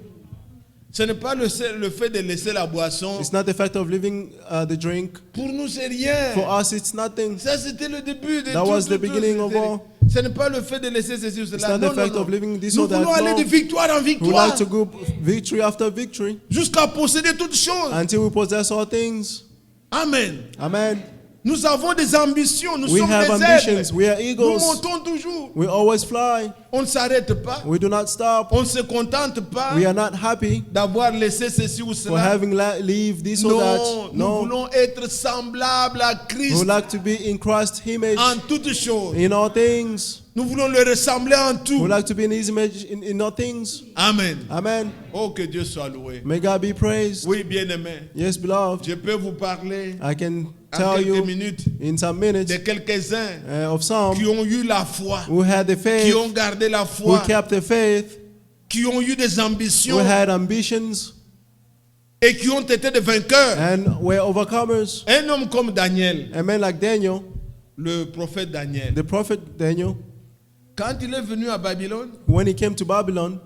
Ce n'est pas le fait de laisser la boisson. It's not the fact of leaving the drink. Pour nous, c'est rien. For us, it's nothing. Ça, c'était le début de That tout. was the beginning of all. Ce n'est pas le fait de laisser ceci ou It's cela. not Non, the fact non, of non. leaving this Nous or that. voulons aller No. de victoire en We would victoire like to go victory after victory jusqu'à posséder toutes choses. until we possess all things. Amen. Amen. Nous avons des ambitions. Nous We sommes have des ambitions. aigles. We are Nous eagles. montons toujours. We always fly. On ne s'arrête pas. We do not stop. On ne se contente pas We are not happy d'avoir laissé ceci ou for cela. having leave this or Non, that. nous No. voulons être semblables à We Christ would like to be in Christ's image en toutes choses. in all things. Nous voulons le ressembler en We tout. would like to be in His image in all things. Amen. Amen. Oh, que Dieu soit loué. May God be praised. Oui, bien-aimé. Yes, beloved. Je peux vous parler I can en tell quelques you minutes in some minutes de quelques-uns of some qui ont eu la foi, who had the qui faith, ont gardé la who foi, kept the faith, qui ont eu des who ambitions had ambitions, et qui ont été des vainqueurs. and were overcomers. Un homme comme Daniel, A man like Daniel, le prophète Daniel, the prophet Daniel, quand il est venu à Babylone, when he came to Babylon,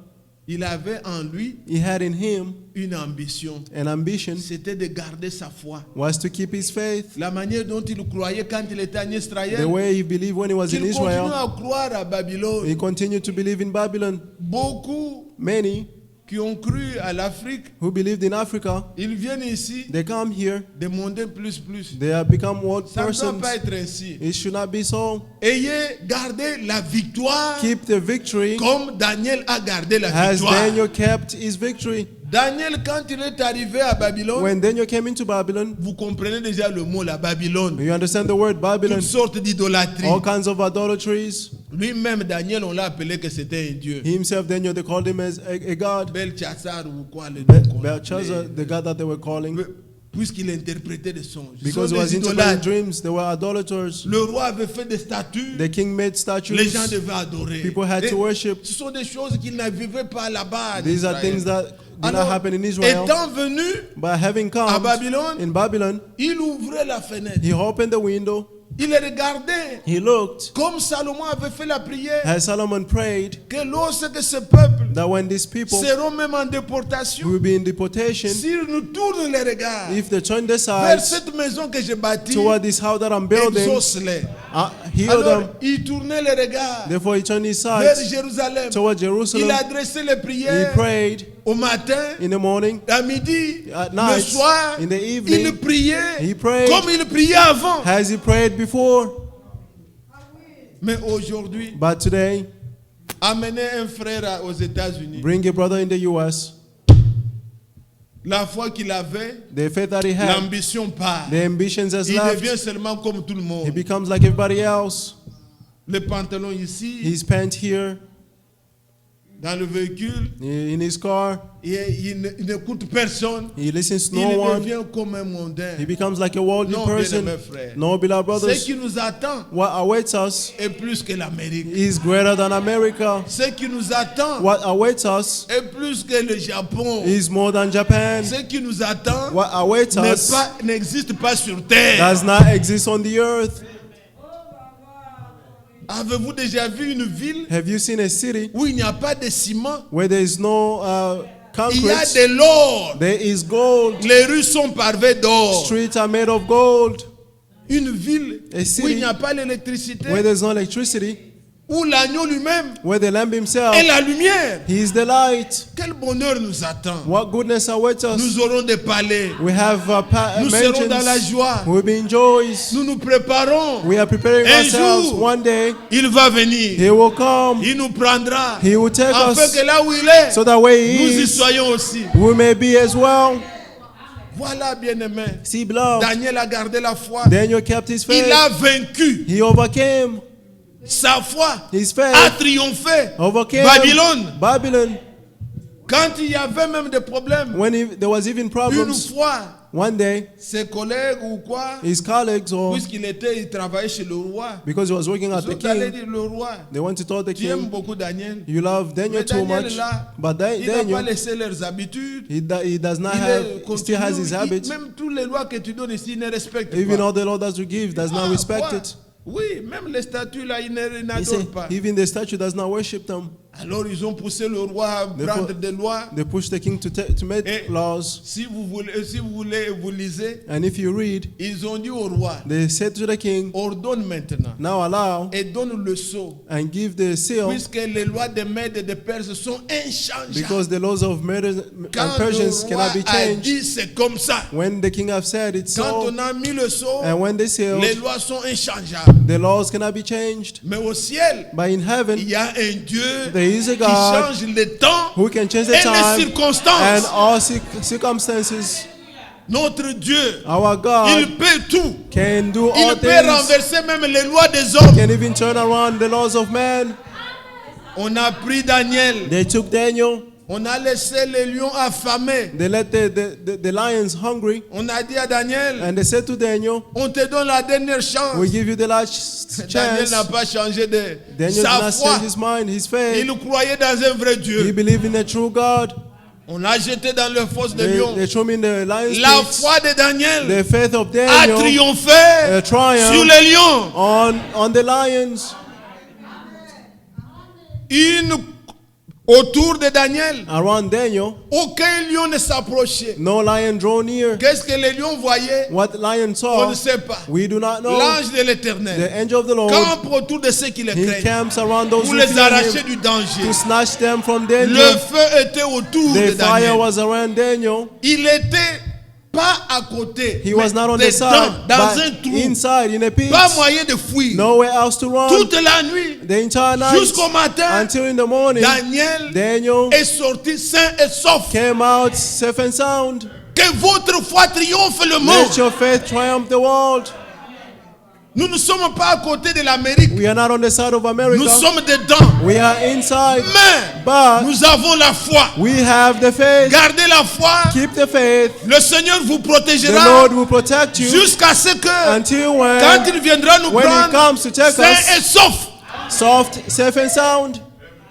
il avait en lui he had in him une ambition. an ambition, C'était de garder sa foi. was to keep his faith. La manière dont il croyait quand il était en Israël, The way he believed when he was in qu'il continue Israel, à croire à Babylone. he continued to believe in Babylon. Beaucoup Many qui ont cru à l'Afrique, who believed in Africa, ils viennent ici they come here, demander plus. they have become world Ça ne doit persons. pas être ainsi. It should not be so. Ayez gardé la victoire Keep the victory comme Daniel a gardé la as victoire. Daniel kept his victory. Daniel, quand il est arrivé à Babylone, When Daniel came into Babylon, vous comprenez déjà le mot, la Babylone. you understand the word Babylon, Toutes sortes d'idolâtries. all kinds of idolatries. Lui-même, Daniel, on l'a appelé que c'était un dieu. He himself, Daniel, they called him as a god. Belshazzar ou quoi, le nom qu'on Belshazzar, appelait. the god that they were calling, Puisqu'il interprétait des songes. Ce because sont he was des interpreting idolâtres. dreams, they were idolaters. Le roi avait fait des statues. The king made statues. Les gens devaient adorer. People had Et to worship. ce sont des choses qui n'arrivaient pas là-bas. en These are Israël. things that did not Alors, happen in Israel. étant venu, But having come à Babylone, in Babylon, il ouvrait la fenêtre. he opened the window, Il regardait. he looked, Comme Salomon avait fait la prière. as Solomon prayed, Que lorsque ce peuple that when these people seront même en déportation, will be in deportation, s'ils nous tournent les regards if they turn their vers sides cette maison que j'ai bâtie, toward this house that I'm building, exauce-les. heal Alors, them. il tournait les regards Therefore, he turned his vers sides Jérusalem. toward Il Jerusalem. adressait les He prières prayed au matin, in the morning, à midi, at le night, soir. in the Il evening, priait he prayed comme il priait avant. as he prayed before. Mais aujourd'hui, But today, amener un frère aux États-Unis, bring a brother in the U.S., la foi qu'il avait, the faith that he had, l'ambition part. the ambitions has Il left. devient seulement comme tout le He monde. becomes like everybody else. Le pantalon ici, He's pent here, dans le véhicule, in his car. il n'écoute personne. He listens to Il no one. devient comme un mondain. He becomes like a worldly Non, person. bien-aimés frères. No, beloved Ce brothers, qui nous attend what awaits us est plus que l'Amérique. is greater than America. Ce qui nous attend What awaits us est plus que le Japon. is more than Japan. Ce qui nous attend What awaits us n'existe pas sur terre. does not exist on the earth. Avez-vous déjà vu une ville Have you seen a city où il n'y a pas de ciment? where there is no Il y a concrete? de l'or. There is gold. Les rues sont pavées d'or. Streets are made of gold. Une ville A où city il n'y a pas l'électricité, where there's no electricity, où l'agneau lui-même where the lamb himself, est la lumière. he is the light. Quel bonheur nous attend. What goodness awaits us. Nous aurons des palais. We have Nous serons dans la mansions. joie. We'll be in joys. Nous nous préparons. We are preparing Un ourselves. jour, One day, il va venir. he will come. Il nous prendra. He will take Afin us que là où il est, so that where he nous y is, soyons aussi. we may be as well. Voilà, bien-aimé. See, beloved, Daniel a gardé la foi. Daniel kept his faith. Il a vaincu. He overcame. Sa foi His a faith triomphé. overcame Babylone. Babylon. Quand il y avait même des problèmes, When there was even une problems, fois, one day, ses collègues ou quoi, his colleagues, or il travaillait chez le roi, because he was working at ils the sont allés king, dire le roi, they went to tell the tu aimes king, beaucoup Daniel. you love Daniel Mais too Daniel much. là, But il n'a pas Daniel, laissé leurs habitudes. he does not Il have, est he still has his continu. habits. Même tous les lois que tu donnes ici, il ne respecte Even pas. all the law that you give does not respect Quoi? it. Oui, même les statues là, il He n'adore said, pas. even the statue does not worship them. Alors ils ont poussé le roi à prendre des lois. They pushed the king to make Et laws. si vous voulez, vous lisez, And if you read, ils ont dit au roi, they said to the king, ordonne maintenant now allow et donne le sceau, and give the seal, puisque les lois des Mèdes et des Perses sont inchangeables. because the laws of Medes Quand and Persians le roi cannot be a changed. dit c'est comme ça, When the king have said it quand so, on a mis le sceau, and when they sealed, les lois sont inchangeables. the laws cannot be changed. Mais au ciel, But in il heaven, y a un Dieu there is a qui God change les temps who can change the et les time and circonstances. all circumstances. Notre Dieu, Our God il peut tout. can do all Il peut things. renverser même les lois des hommes. Can even turn around the laws of man. On a pris Daniel. They took Daniel. On a laissé les lions affamés. They let the lions hungry. On a dit à Daniel, And they said to Daniel, on te donne la dernière chance. we give you the last Daniel chance. n'a pas changé de Daniel did sa not foi. change his mind, his faith. Il croyait dans un vrai He Dieu. believed in a true God. On l'a jeté dans le fosse de They lions. threw him in the lion's La pits. foi de Daniel The faith of a Daniel triomphé triumphed sur les lions. on the lions. Autour de Daniel, Around Daniel, aucun lion ne s'approchait. no lion drew near. Qu'est-ce que les lions voyaient? What lion On saw, ne sait pas. we do not know. L'ange de The l'Éternel angel of the Lord, campe autour de ceux qui le he craignent camps around those pour who les fear arracher him du danger. to snatch them from Le danger. feu était autour de The fire Daniel. was around Daniel. Il était pas à côté, He was mais not on the side, dans but un trou. inside in a pit. Pas moyen de fuir. Nowhere else to run. Toute la nuit, The entire night jusqu'au matin, until in the morning, Daniel Daniel est sorti sain et sauf. came out safe and sound. Que votre foi triomphe le Let monde. your faith triumph the world. Nous ne sommes pas à côté de l'Amérique. We are not on the side of America. Nous sommes dedans. We are inside. Mais But nous avons la foi. we have the faith. Gardez la foi. Keep the faith. Le Seigneur vous The protégera Lord will protect you jusqu'à ce que, until quand when il viendra nous he prendre, comes to take sain us, et sauf, soft, safe and sound.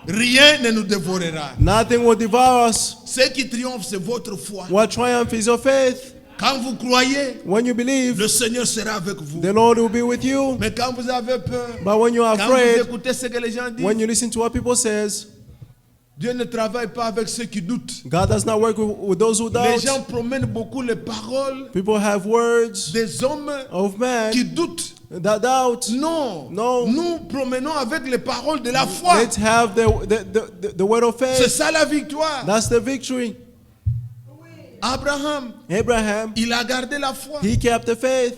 rien ne nous dévorera. Nothing will devour us. Ce qui triomphe, c'est votre foi. What triumph is your faith? Quand vous croyez, When you believe, le Seigneur sera avec vous. the Lord will be with you. Mais quand vous avez peur, But when you are quand vous afraid, écoutez ce que les gens disent, when you listen to what people says, Dieu ne travaille pas avec ceux qui doutent. God does not work with those who Les doubt. gens promènent beaucoup les paroles People have words des hommes of man qui doutent. that doubt. Non, No. nous promenons avec les paroles de la foi. Let's have the word of C'est faith. ça la victoire. That's the victory. Abraham, Abraham, il a gardé la foi. he kept the faith.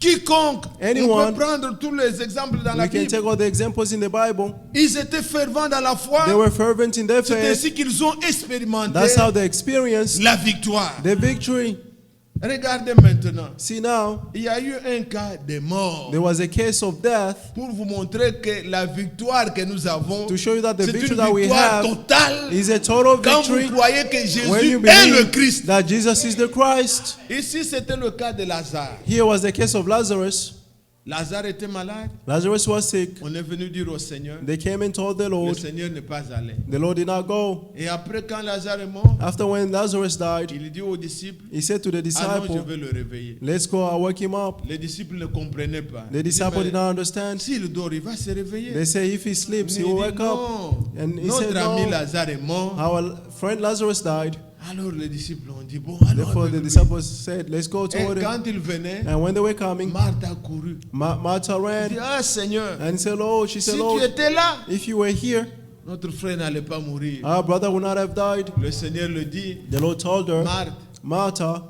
Quiconque, on Anyone. peut prendre tous les exemples dans la We can Bible. take all the examples in the Bible. Ils étaient fervents dans la foi. They were fervent in their C'est faith. ainsi qu'ils ont expérimenté That's how they experienced la victoire. the victory. Regardez maintenant. See now, Il y a eu un cas de mort there was a case of death pour vous montrer que la victoire que nous avons, to show you that the c'est victory une that we victoire have totale. is a total Quand vous victory croyez que when you Jésus est le believe Christ. that Jesus is the Christ. Ici, c'était le cas de Lazare. Here was the case of Lazarus. Lazare était malade. Lazarus was sick. On est venu dire au Seigneur, They came and told the le Lord. Seigneur n'est pas allé. The Lord did not go. Et après, quand Lazare est mort, After when Lazarus died, il dit aux disciples, he said to the ah non, je disciple, vais le réveiller. let's go, I'll wake him up. Les disciples ne comprenaient pas. The Ils disciple disaient, did not understand. s'il dort, il va se réveiller. They say if he sleeps, he Il will dit, wake up. non, And he said, notre ami no. Lazare est mort. Our friend Lazarus died. Alors les disciples ont dit, bon, allons Therefore, avec the lui. disciples said, let's go Et toward him. quand il venait, And when they were coming, Marthe a couru. Martha Elle dit, ran ah Seigneur, and said, Lord, she si said, tu Lord, étais là, if you were here, notre frère n'allait pas mourir. our brother would not have died. Le Seigneur le dit, The Lord told her, Marthe, Martha,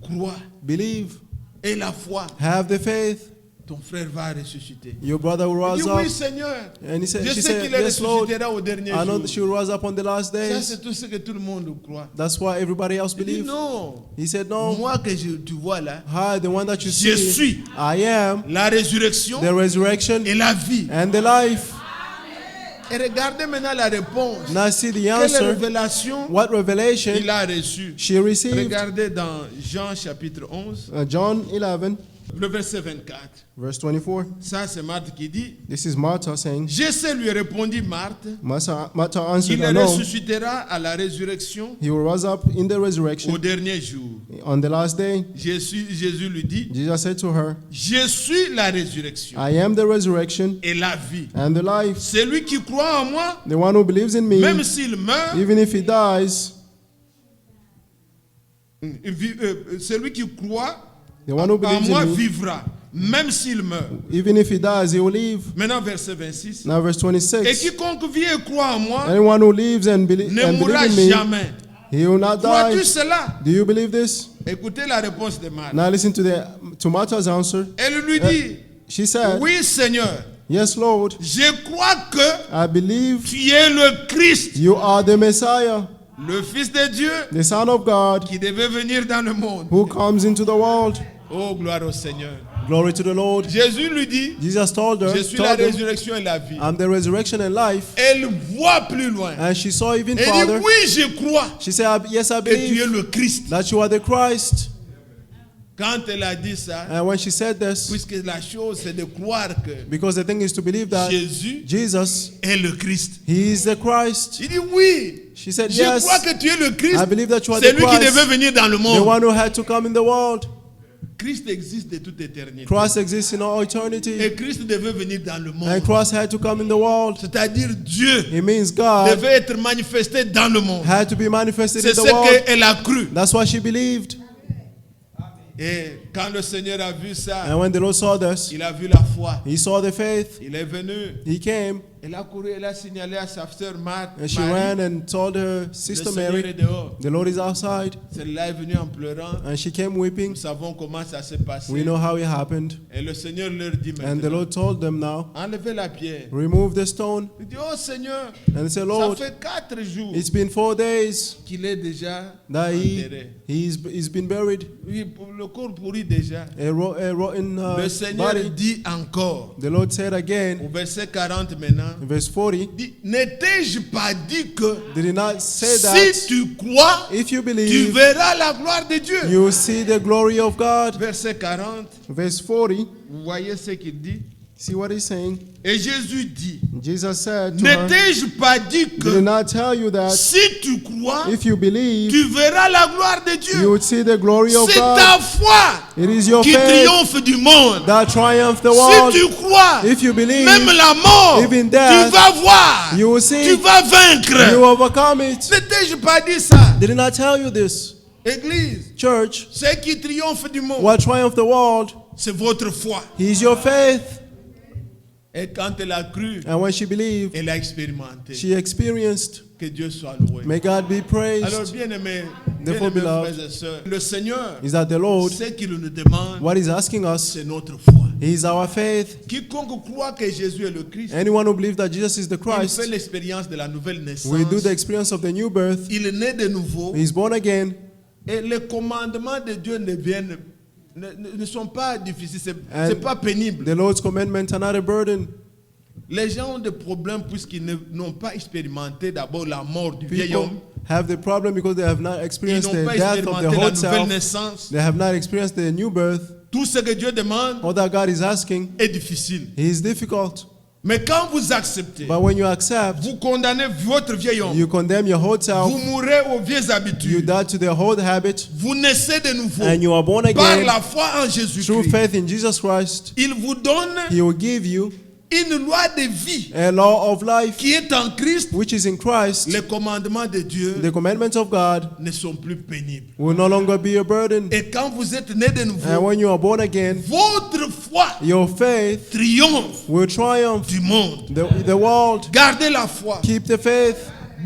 crois believe, et la foi, have the faith, ton frère va ressusciter. your brother will Il rise dit, up. oui Seigneur, And he said, je she sais said, qu'il yes, Lord, ressuscitera au dernier I know jour. that she will rise up on the last Ça days. c'est tout ce que tout le monde croit. That's why everybody else Il dit, believes. non, He said, no, moi que tu vois là, hi, the one that you je see, suis I am la résurrection the resurrection et la vie. and the life. Et regardez maintenant la réponse. Now see the Quelle answer. révélation What revelation il a reçue? she received. Regardez dans Jean chapitre 11. John 11, Le verset 24. Verse 24. Ça, c'est Marthe qui dit, This is Martha saying, je sais, lui répondit Marthe, Martha answered, qu'il I know ressuscitera à la résurrection he will rise up in the au resurrection dernier jour. on the last day. Jésus lui dit, Jesus said to her, je suis la résurrection I am the resurrection et la vie. and the life. Celui qui croit en moi, The one who believes in me, même s'il meurt, even if he dies, celui qui croit the one who en believes moi in me, vivra, même s'il meurt. even if he dies, he will live. Maintenant, verset 26. Now verse Et 26. quiconque vit et croit en moi Anyone who lives and, ne mourra believes in me, jamais. he will not Crois-tu die. cela? Do you believe this? Écoutez la réponse de Marthe. Now listen to Martha's answer. Elle lui dit, She said, oui Seigneur, Yes, Lord, je crois que I believe tu es le Christ, you are the Messiah, le Fils de Dieu, the Son of God, qui devait venir dans le monde. who comes into the world. Oh, gloire au Seigneur. Glory to the Lord. Jésus lui dit, Jesus told her, je suis la told him, résurrection et la vie. I'm the resurrection and life. Elle voit plus loin. And she saw even Elle dit, farther. oui, je crois She said, Yes, I que tu es believe le Christ. that you are the Christ. Quand elle a dit ça, And when she said this, puisque la chose c'est de croire que because the thing is to believe that Jésus Jesus, est le Christ. he is the Christ. Il dit oui, She said, je Yes, crois que tu es le Christ. I believe that you are C'est the lui qui devait Christ, venir dans le the monde. one who had to come in the world. Christ existe de toute éternité. Christ exists in all eternity. Et Christ devait venir dans le And monde. Christ had to come in the world. C'est-à-dire Dieu It means God devait être manifesté dans le monde. had to be manifested C'est in ce the world. qu'elle a cru. That's why she believed. Et quand le Seigneur a vu ça, And when the Lord saw this, il a vu la foi. he saw the faith. Il est venu. He came Elle a couru, elle a signalé à sa sœur Marthe. and she Marie, ran and told her le sister Seigneur est Mary, dehors. the Lord is outside. Celle-là est venue en pleurant. And she came weeping. Nous savons comment ça s'est passé. We know how it happened. Et le Seigneur leur dit And the maintenant, Lord told them now, enlevez la pierre. remove the stone. Il dit, oh Seigneur, And they said, ça Lord, fait 4 jours it's been 4 days qu'il est déjà that enterré. he's been buried. Oui, le corps pourri déjà. A rotten Le Seigneur body. dit encore, The Lord said again, au verset 40 maintenant, in verse 40, dit, ne t'ai-je pas dit que did he not say si that tu crois, if you tu believe, verras la gloire de Dieu. you will see the glory of God? Verset 40, Verse 40, vous voyez ce qu'il dit. see what he's saying? Et Jésus dit, Jesus said to ne her, t'ai-je pas dit did he que not tell you that si tu crois, if you believe, tu verras la gloire de you Dieu. would see the glory of C'est God? ta foi It is your qui faith triomphe du monde. that triumphs the Si world. tu crois, If you believe, même la mort, even tu death, vas voir, you will see, tu vas vaincre. you overcome it. Ne t'ai-je pas dit ça? Did he not tell you this? Église, Church, ce qui triomphe du monde, what triumphs the world c'est votre foi. is your faith. Et quand elle a cru, And when she believed, elle a expérimenté. she experienced. Que Dieu soit loué. May God be Alors, praised. bien-aimés, Therefore, beloved, frères et sœurs, le Seigneur, Is that the Lord, ce qu'il nous demande, what he's asking us, c'est notre foi. is our faith. Quiconque croit que Jésus est le Christ, Anyone who believes that Jesus is the il Christ, fait l'expérience de la nouvelle naissance. we do the experience of the new birth. Il est né de nouveau. He's born again. Et les commandements de Dieu ne sont pas difficiles, And c'est pas pénible. The Lord's commandments are not a burden. Les gens ont des problèmes puisqu'ils n'ont pas expérimenté d'abord la mort du vieil People homme. have the problem because they have not Ils experienced n'ont the pas death of expérimenté the la whole nouvelle self. naissance. They have not experienced the new birth. Tout ce que Dieu demande All that God is asking est difficile. is difficult. Mais quand vous acceptez, But when you accept, vous condamnez votre vieil homme. you condemn your whole Vous self. mourrez aux vieilles You habitudes. die to the old habit. Vous naissez de nouveau. And you are born Par again la foi en through Jésus-Christ. faith in Jesus Christ. Il vous donne He will give you une loi de vie a law of life qui est en Christ. which is in Christ. Les commandements de Dieu The commandments of God ne sont plus pénibles. will no longer be a burden. Et quand vous êtes né de And nouveau, when you are born again, votre foi your faith triomphe will triumph du monde. the world. Gardez la foi. Keep the faith.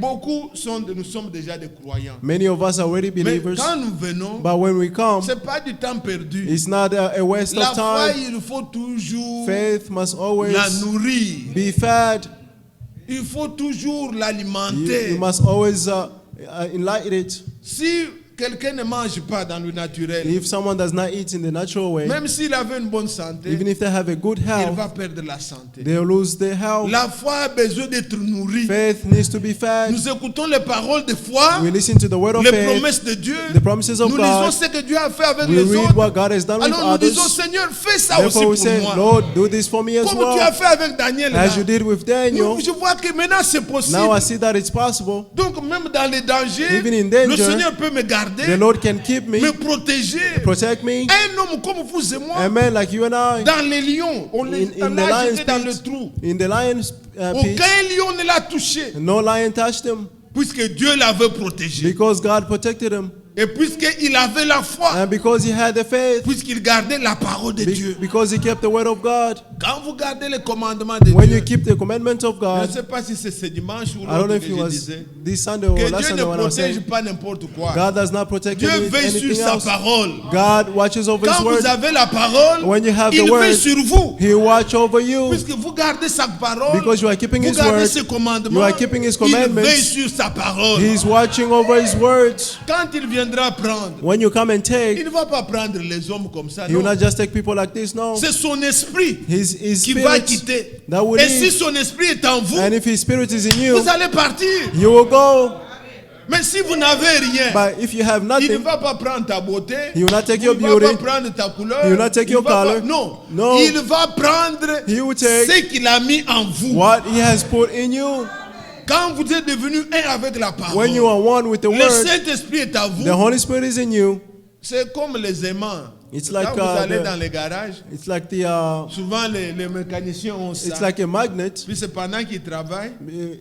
Beaucoup nous sommes déjà des croyants. Many of us are already Mais believers. quand nous venons, But when we come, ce n'est pas du temps perdu. it's not a waste La of foi, time. il faut toujours Faith must la always nourrir. be fed. Il faut toujours You l'alimenter. must always enlighten it. Si quelqu'un ne mange pas dans le naturel, If someone does not eat in the natural way, même s'il avait une bonne santé, even if they have a good il health, va perdre la santé. they'll lose their health. La foi a besoin d'être nourrie. Faith needs to be fed. Nous écoutons les paroles de foi, We listen to the word of les faith. promesses de Dieu. the promises of Nous God. lisons ce que Dieu a fait avec We les read autres. what God has done with Alors nous disons, others. Seigneur, fais ça aussi Therefore, we pour say, moi. Lord, do this for me as Comme tu as well. fait avec Daniel. As là. you did with Daniel. Je vois que maintenant c'est possible. Now I see that it's possible. Donc même dans les dangers, Even in danger, le Seigneur peut me garder, The Lord can keep me, me protéger. protect me. Un homme comme vous et moi, A man like you and I, dans les lions, on les in the a lion's jetés dans le pit, trou. in the lion's pit, Aucun lion ne l'a touché, no lion touched him puisque Dieu l'avait protégé. because God protected him. Et puisqu'il avait la foi, And because he had the faith, puisqu'il gardait la parole de Dieu. because he kept the word of God. Quand vous gardez les commandements de When Dieu, you keep the commandments of je ne God, sais pas si c'est ce dimanche ou I don't know l'autre if que it je was disais, this Sunday or que last Dieu Sunday ne when I was protège saying, pas n'importe quoi. God does not protect Dieu veille sur anything sa else. parole. God watches over Quand his vous word. avez la parole, When you have the il word, veille sur vous. He watch over you. Puisque vous gardez sa parole, Because you are keeping vous his gardez word, ses commandements, you are keeping his il commandments. veille sur sa parole. He's watching over his words. Quand il viendra prendre, When you come and il take, ne va pas prendre les hommes comme ça. he will Non. not just take people like this, no. C'est son esprit His qui va spirit quitter. that will Et si leave. son esprit est en vous, And if his spirit is in you, vous allez partir. you will go. Mais si vous n'avez rien, But if you have il ne nothing, va pas prendre ta beauté. he will not take Il your ne va beauty. pas prendre ta couleur. He will not take il your va pas- color. non. No. Il va prendre He will take ce qu'il a mis en vous. what he has put in you. Quand vous êtes devenu un avec la parole, When you are one with the le word, Saint-Esprit est à vous. the Holy Spirit is in you. C'est comme les aimants. It's Quand like, vous allez the- dans les garages, It's like the souvent les mécaniciens ont ça. it's like a magnet. Puis c'est pendant qu'ils travaillent,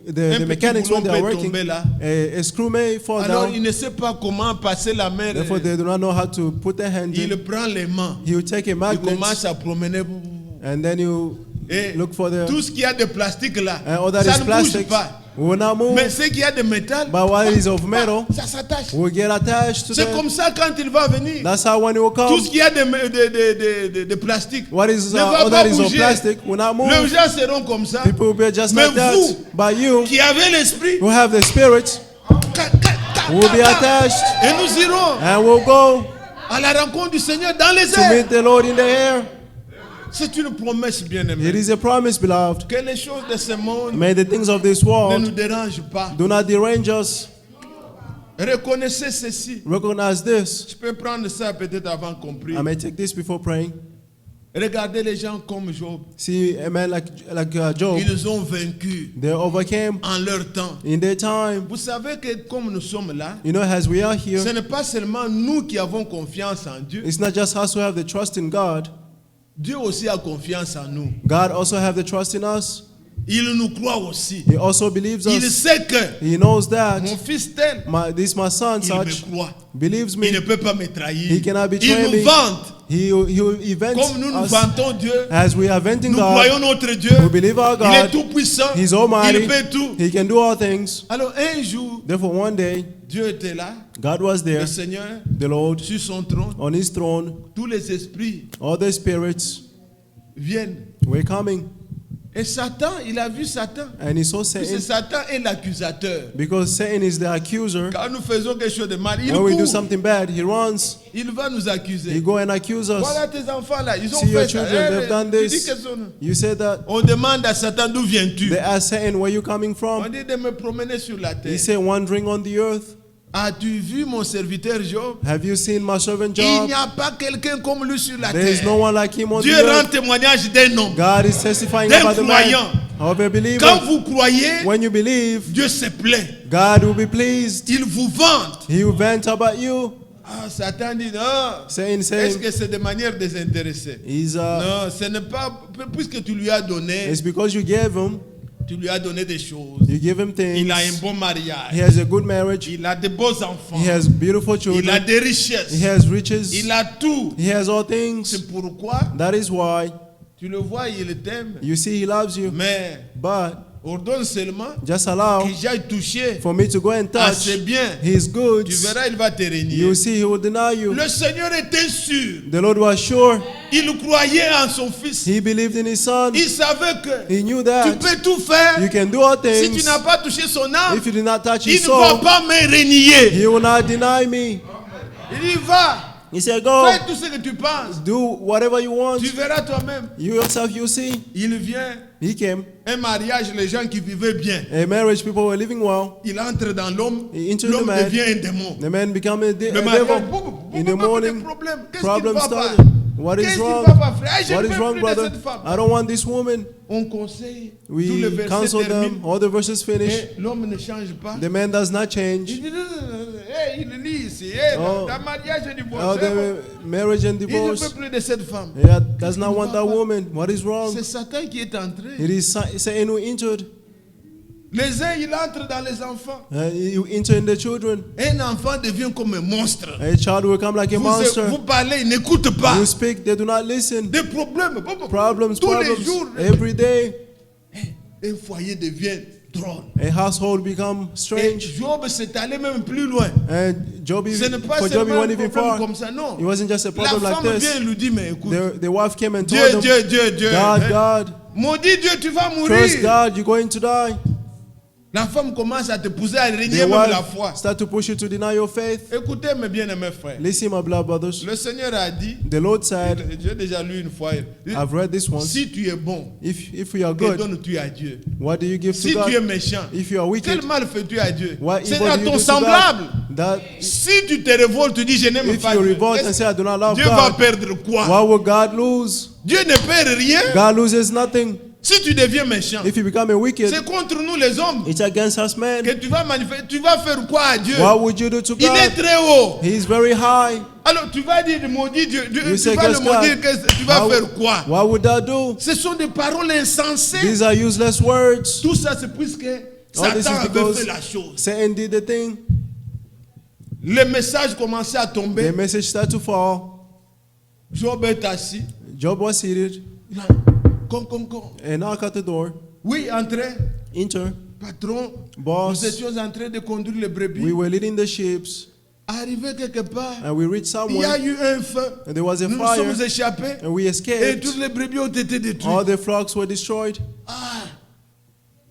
The petit mechanics when they are boulon peut working, tomber là. a screw may fall Alors down. il ne sait pas comment passer la main. Therefore, they do not know how to put their hand Il in. prend les mains. He will take a Il magnet commence à promener. and then you Et look for the tout ce qu'il y a de plastique là, and all that ça is ne bouge plastic pas. will not move. Mais ce qu'il y a de métal, But what is of metal ça s'attache. will get attached to C'est them. comme ça quand il va venir. That's how when it will Tout come, ce qu'il y a de plastique what is ne va all pas that is of bouger. plastic will not Les move. gens seront comme ça. People will be just Mais like that. vous, But you, qui avez l'esprit, who have the Spirit, will be attached et nous irons and will go à la rencontre du Seigneur dans les to airs. meet the Lord in the air. C'est une promesse It bien-aimée. is a promise, beloved. Que les choses de ce monde May the things of this ne nous world dérangent pas. do not derange us. Reconnaissez ceci. Recognize this. Je peux prendre ça peut-être avant qu'on prie. I may take this before praying. Regardez les gens comme Job. See a man like Job. Ils ont vaincu They overcame en leur temps. in their time. Vous savez que comme nous sommes là, You know, as we are ce here, n'est pas seulement nous qui avons confiance en Dieu. it's not just us who have the trust in God. Dieu aussi a confiance en nous. God also have the trust in us. Il nous croit aussi. He also believes Il us. sait que He knows that mon fils tel, my son il such me croit. believes Il ne me. peut pas me trahir. He cannot betray Il nous me. vante. He will event Comme nous nous us vantons Dieu, as we are venting nous God. croyons notre Dieu. We believe our Il est God. tout puissant. He's Il almighty. fait tout. He can do all things. Alors un jour, Therefore, one day, Dieu était là, God was there, le Seigneur, the Lord, sur son trône. on his throne. Tous les esprits All the spirits viennent. were coming. Et Satan, il a vu Satan. And he saw Puisque Satan. Satan est l'accusateur. Because Satan is the accuser. Quand nous faisons quelque chose de mal, il When we do court. something bad, he runs. Il va nous He accuser. go and accuse us. Voilà tes enfants là, ils ont See your fait ça. children, they've done tu dis this. que son- You said that. On demande à Satan d'où viens-tu. They asked Satan, where you coming On from? dit de me promener sur la He terre. said, wandering on the earth. As-tu vu mon serviteur Job? Have you seen my servant Il Job? n'y a pas quelqu'un comme lui sur la There is no terre. one like him on the Dieu rend earth. témoignage d'un homme. God is testifying D'un about the man croyant. of a believer. Quand vous croyez, When you believe, Dieu se plaît. God will be pleased. Il vous vante. He will vent about you. Ah, Satan dit non. Saying, Est-ce que c'est de manière désintéressée? he's, Non, ce n'est pas puisque tu lui as donné. it's because you gave him, Tu lui as donné des choses. you give him things. Il a un bon He mariage. has a good marriage. Il a de beaux enfants. He has beautiful Il a children. des richesses. He has riches. Il a tout. He has all things. C'est pourquoi That is why tu le vois, il t'aime. you see he loves you. Mais But ordonne seulement just allow que j'aille toucher for me to go and à touch ses biens. his goods. Tu verras, il va te régner. You see he will deny you. Le Seigneur était sûr. The Lord was sure. Il croyait en son fils. He believed in his son. Il savait que He knew tu that peux tout faire. you can do all Si tu things. n'as pas touché son âme, If you do not touch il his ne va soul, pas me régner. he will not deny me. Il dit, va, He said, go, fais tout ce que tu penses. do whatever you want. Tu verras toi-même. You yourself, you see. Il vient, He came. un mariage, les gens qui vivaient bien. A marriage, people were living well. Il entre dans l'homme, He entered the l'homme man. devient un démon. The man became a Le devil. mariage, In the morning, Qu'est-ce qui problem va pas? started. What is Qu'est-ce qui wrong? va pas, frère? Je What ne is veux wrong, plus de brother? cette femme. I don't want this woman. On conseille, tout le We verset counsel termine, them. All the verses finish. et l'homme ne change pas. The man does not Il change. dit, hey, il lit ici, hey, Oh. dans mariage et divorce. Oh, the marriage and Il ne divorce. veut plus de cette femme. Yeah, does not want that woman. What is wrong? C'est Satan qui est entré. It is Satan who entered. Les uns, il entre dans les enfants. You enter in the children. Un enfant devient comme un monstre. A child will come like a monster. Vous parlez, il n'écoute pas. You speak, they do not listen. Des problèmes. Problems, Tous les jours. problems. Every day, Un foyer devient drôle. a household become Et strange. Job s'est allé même plus loin. And Job, Ce n'est pas for Job, he seulement un went even problème far. comme ça, non. It wasn't just a La problem like femme vient this. et lui dit, mais écoute, The wife came and Dieu, told him, Dieu. God, hein, God, maudit Dieu, tu vas curse mourir. God, you're going to die. La femme commence à te pousser à renier The même la wife foi. start to push you to deny your faith. Écoutez, mes bien-aimés frères. Listen, my blood brothers. Le Seigneur a dit, The Lord said, j'ai déjà lu une fois, I've read this one. si tu es bon, If we are que good, donnes-tu à Dieu? what do you give Si to tu es God? méchant, If you are wicked, quel mal fais-tu à Dieu? what C'est evil à do you ton do to semblable. God? That Si tu te révoltes, tu dis je n'aime if pas you Dieu. revolt and Qu'est-ce- say, I do not love Dieu va God, perdre quoi? what will God lose? Dieu ne perd rien. God loses nothing. Si tu deviens méchant, If you become a wicked, c'est contre nous les hommes it's against us men. que tu vas manifester. Tu vas faire quoi à Dieu? What would you do to Il est God? très haut. He is very high. Alors tu vas dire maudit Dieu. You Tu say vas le curse maudire. God. Tu vas How- faire quoi? What would that do? Ce sont des paroles insensées. These are useless words. Tout ça, c'est puisque All this Satan is avait because fait la chose. Satan did the thing. Les messages commençaient à tomber. The message started to fall. Job est assis. Job was seated. Il a- Con. A knock at the door. Oui, entrez. Enter. Patron, Boss. nous étions en train de conduire les brebis. We were leading the sheep, Arrivé quelque part, and we reached il y a somewhere, eu un feu. and there was a Nous nous fire, sommes échappés. and we Et escaped. toutes les brebis ont été détruites. All the flocks were destroyed. Ah,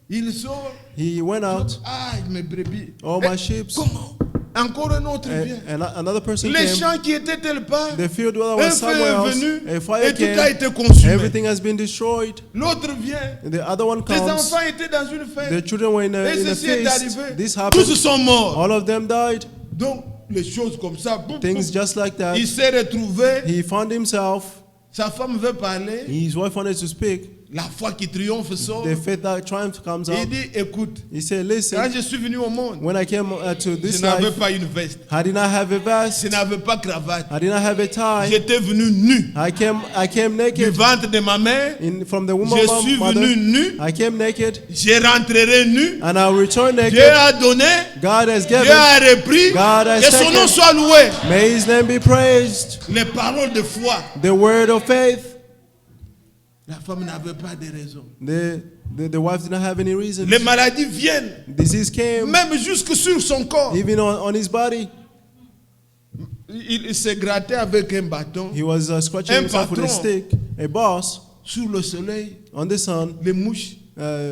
il sort. He went out. Ah, mes brebis. All Et my sheep. comment? Encore un autre vient. And another person Les came. champs qui étaient telle part, The field that un was feu somewhere est else. venu A fire et tout a came. été consumé. Everything has been destroyed. L'autre vient. And the other one Les comes. enfants étaient dans une The fête. children were in Et a ceci est feast. arrivé. This Tous happened. sont morts. All of them died. Donc, les choses comme ça. boum, Things boum. just like that. Il s'est retrouvé. He found himself. Sa femme veut parler. His wife wanted to speak. La foi qui triomphe sort. The faith that triumph comes Et il up. dit, écoute, He said, quand listen, je suis venu au monde, when I came to je this n'avais life, pas une veste. I did not have a Je vest. n'avais pas cravate. I did not have a tie. J'étais venu nu. I came Du naked. ventre de ma mère, From the womb je of suis my venu mother. nu. I came naked. Je rentrerai nu. And I'll return Dieu naked. a donné. God has Dieu given. a repris. God has Et son taken. nom soit loué. May his name be praised. Les paroles de foi. The word of faith. La femme n'avait pas de raison. The wife did not have any reason. Les maladies viennent. Disease came. Même jusque sur son corps. Even on his body. Il s'est gratté avec un bâton. He was scratching Un himself with a patron. stick. A boss Sur le soleil, on the sun. les mouches.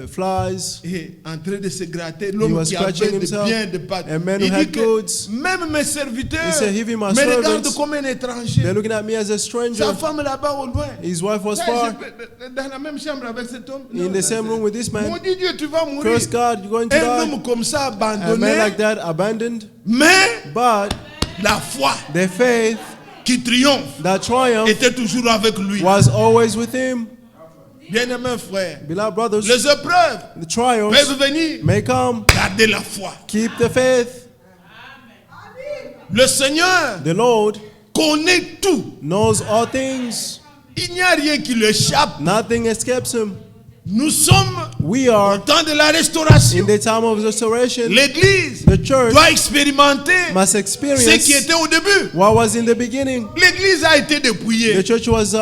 Flies. Et en train de se gratter, He l'homme was qui scratching avait de himself. bien de pâtes. A man who Il dit had que goods. même mes serviteurs He said, even my me regardent servants, comme un étranger. They're looking at me as a Sa stranger. femme là-bas au loin. His wife was Ça, far. dans la même chambre avec cet homme. In the same room with this man. Maudit Dieu, tu vas mourir. Curse God, you're going to Un die. homme comme ça A man abandonné. like that abandoned. Mais But la foi the faith qui triomphe that triumphed était toujours avec lui. was always with him. Bien-aimés frères, Beloved brothers, les épreuves the trials peuvent venir. may come. Gardez la foi. Keep the faith. Le Seigneur The Lord connaît tout. knows all things. Il n'y a rien qui lui échappe. Nothing escapes him. Nous sommes We au are temps de la restauration. in the time of restoration. L'Église The church doit expérimenter must ce qui experience était au début. what was in the beginning. L'Église a été The dépouillée. church was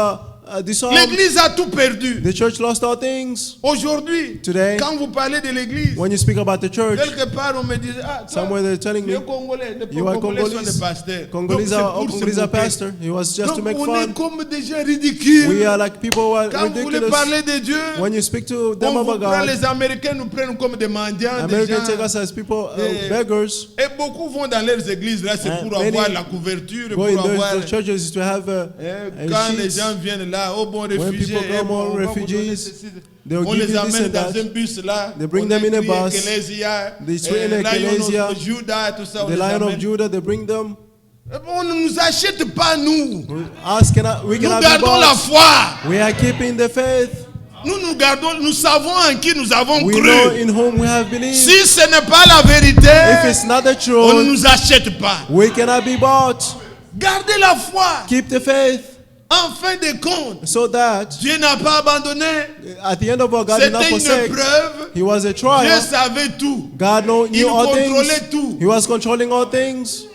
dissolved. L'église a tout perdu. The church lost all things. Aujourd'hui, Today, quand vous parlez de l'église, when you speak about the church, quelque part on me disait, ah, toi, somewhere they're telling les me, Congolais, les you are Congolais sont Congolese. des pasteurs. Congolese Donc, are, c'est pour se Congolese are moquer. pastor. He was just to Donc, make on fun. est comme des gens ridicules. We are like people who are Quand vous voulez ridiculous. parler de Dieu, When you speak to them on vous about prend, God, les Américains nous prennent comme des mendiants, des Americans gens. take us as people, Eh, beggars. Et beaucoup vont dans leurs églises, là, c'est And pour many avoir la couverture, Go in pour avoir... those churches to have Quand les sheets. gens viennent là, oh bon When réfugiés, people come, bon, all on va vous refugees, donner ceci. they will On give les you this amène and dans that. un bus là. They bring on them in a écrit bus. Ecclesia, They swear in Ecclesia, Judas, tout ça, on The les Lion of amène. Judah, they bring them. On ne nous achète pas, nous. We Nous cannot be gardons la bought. foi. We are keeping the faith. Nous savons en qui nous avons We know cru. in whom we have believed. Si ce n'est pas la vérité, If it's not the on ne truth, nous achète pas. we cannot be bought. Gardez la foi. Keep the faith En fin de compte, so that Dieu n'a pas abandonné. at the end of all, God did not C'était une forsake. preuve. He was a Dieu trial. savait tout. God Il knew all contrôlait things. tout. He was controlling all things.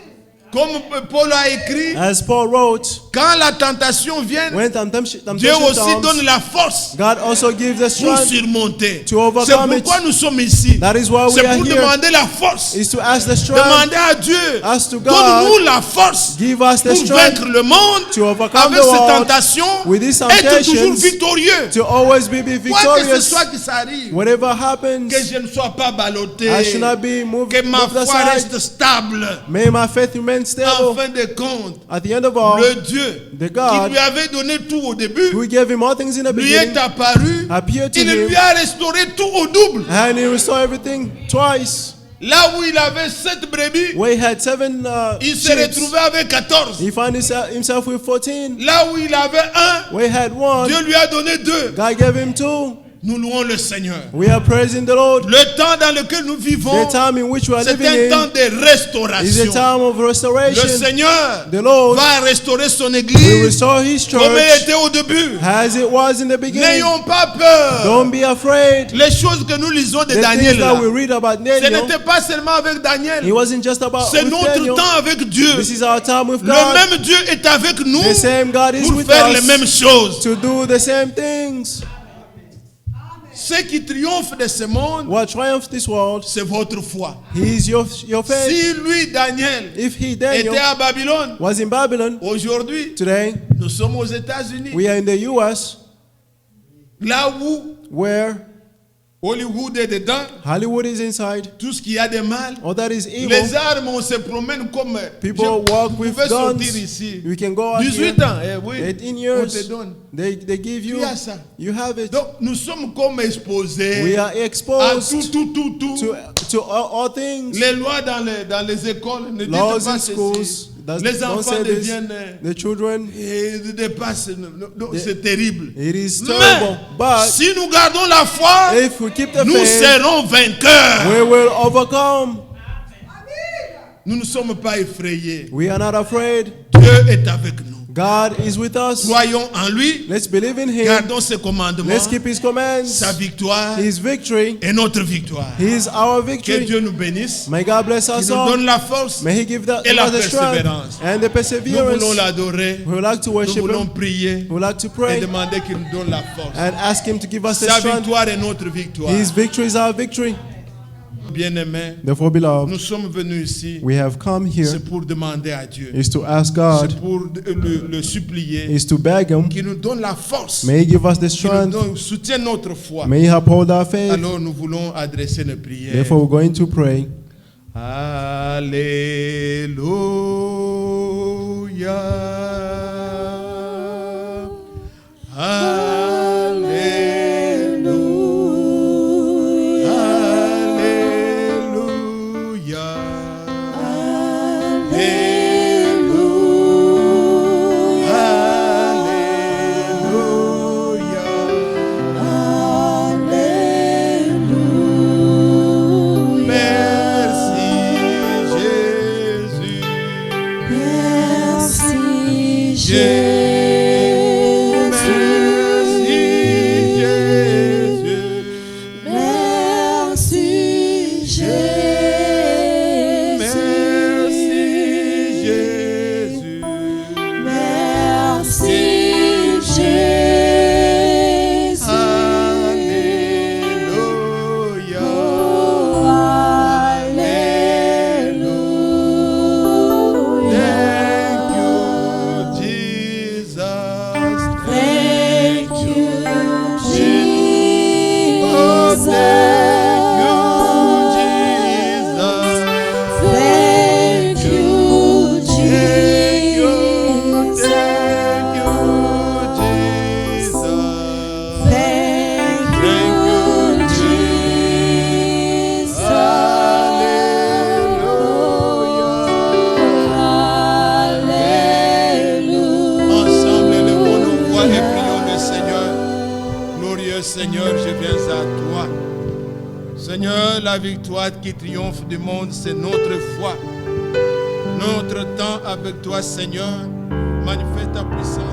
Comme Paul a écrit, As Paul wrote, quand la tentation vient, when temptation Dieu aussi donne comes, la force God also gives the pour strength. surmonter. to overcome C'est pourquoi it. nous sommes ici. That is why we C'est are pour here. demander la force. Is to ask the strength. Demander à Dieu, Ask to God, donne-nous la force give us the pour strength vaincre le monde to overcome avec the ces world tentations, with these être toujours temptations, victorieux. to always be Quoi que ce victorious. soit qui s'arrive, Whatever happens, que je ne sois pas ballotté, I should not be moved, que ma moved foi aside. reste stable. May my faith remain En stable. fin de compte, At the end of all, le Dieu the qui God lui avait donné tout au début, who gave him all things in the lui beginning est apparu, appeared to il him, lui a restauré tout au double. and he restored everything twice. Là où il avait 7 brebis, Where he had 7 il s'est sheep, retrouvé avec 14. he found himself with 14. Là où il avait 1, Where he had 1, Dieu lui a donné 2. God gave him 2. Nous louons le Seigneur. We are praising the Lord. Le temps dans lequel nous vivons, The time in which we are c'est living un temps in de is a restauration. time of Le restoration. Seigneur The Lord va restaurer son will église restore his comme elle church était au début. as it was in the beginning. N'ayons pas peur. Don't be afraid. Les choses que nous lisons de The Daniel, things là, that we read about ce Daniel, n'était pas seulement avec Daniel. it wasn't just about C'est with notre Daniel. temps avec Dieu. This is our time with Le God. même Dieu est avec nous The same God is pour with faire les us mêmes choses. to do the same things. Ce qui triomphe de ce monde, What triumphs this world c'est votre foi. is your faith. Si lui, Daniel, If he, était Daniel, à Babylone, was in Babylon, aujourd'hui, today nous sommes aux États-Unis. we are in the US, Là où where Hollywood est dedans, Hollywood is inside. tout ce qui a de mal. All that is evil. Les armes, on se promène comme... People Je walk with pouvais sortir guns. ici. You can go out 18 here. ans, eh oui. 18 On years. te donne. They give you. Tu as ça. You have it. Donc, nous sommes comme exposés We are à exposed tout. to all things. Les lois dans les écoles ne disent Laws pas in ceci. schools. Les Don't enfants say this. deviennent... The children. et dépassent. C'est terrible. It is terrible. Mais But si nous gardons la foi, if we keep the nous faith, serons vainqueurs. we will overcome. Nous ne sommes pas effrayés. We are not afraid. Dieu est avec nous. God is with us. Croyons en lui. Let's believe in Him. Gardons ses commandements. Let's keep His commands. Sa victoire His victory. est notre victoire. He is our Que victory. Dieu nous bénisse. May God bless Qu'il us nous all. donne la force. May He give Et la us the strength persévérance. and the Nous perseverance. voulons l'adorer. We would like to Nous worship voulons Him. prier We would like to et pray demander qu'il nous donne la force. and ask Him to give us the Sa strength. victoire est notre victoire. His victory is our victory. Bien-aimés, Therefore, beloved, nous sommes venus ici. we have come here C'est pour demander à Dieu. is to ask C'est God, pour le supplier. is to beg Him. Qu'il nous donne la force. May He give us the Qu'il nous strength. soutienne notre foi. May He uphold our faith. Alors nous voulons adresser nos prières. Therefore, we're going to pray. Alléluia. Alléluia. Merci Jésus. Merci Jésus. Merci Jésus. Merci Merci Jésus. Merci Jésus. la victoire qui triomphe du monde, c'est notre foi. Notre temps avec toi, Seigneur, manifeste ta puissance.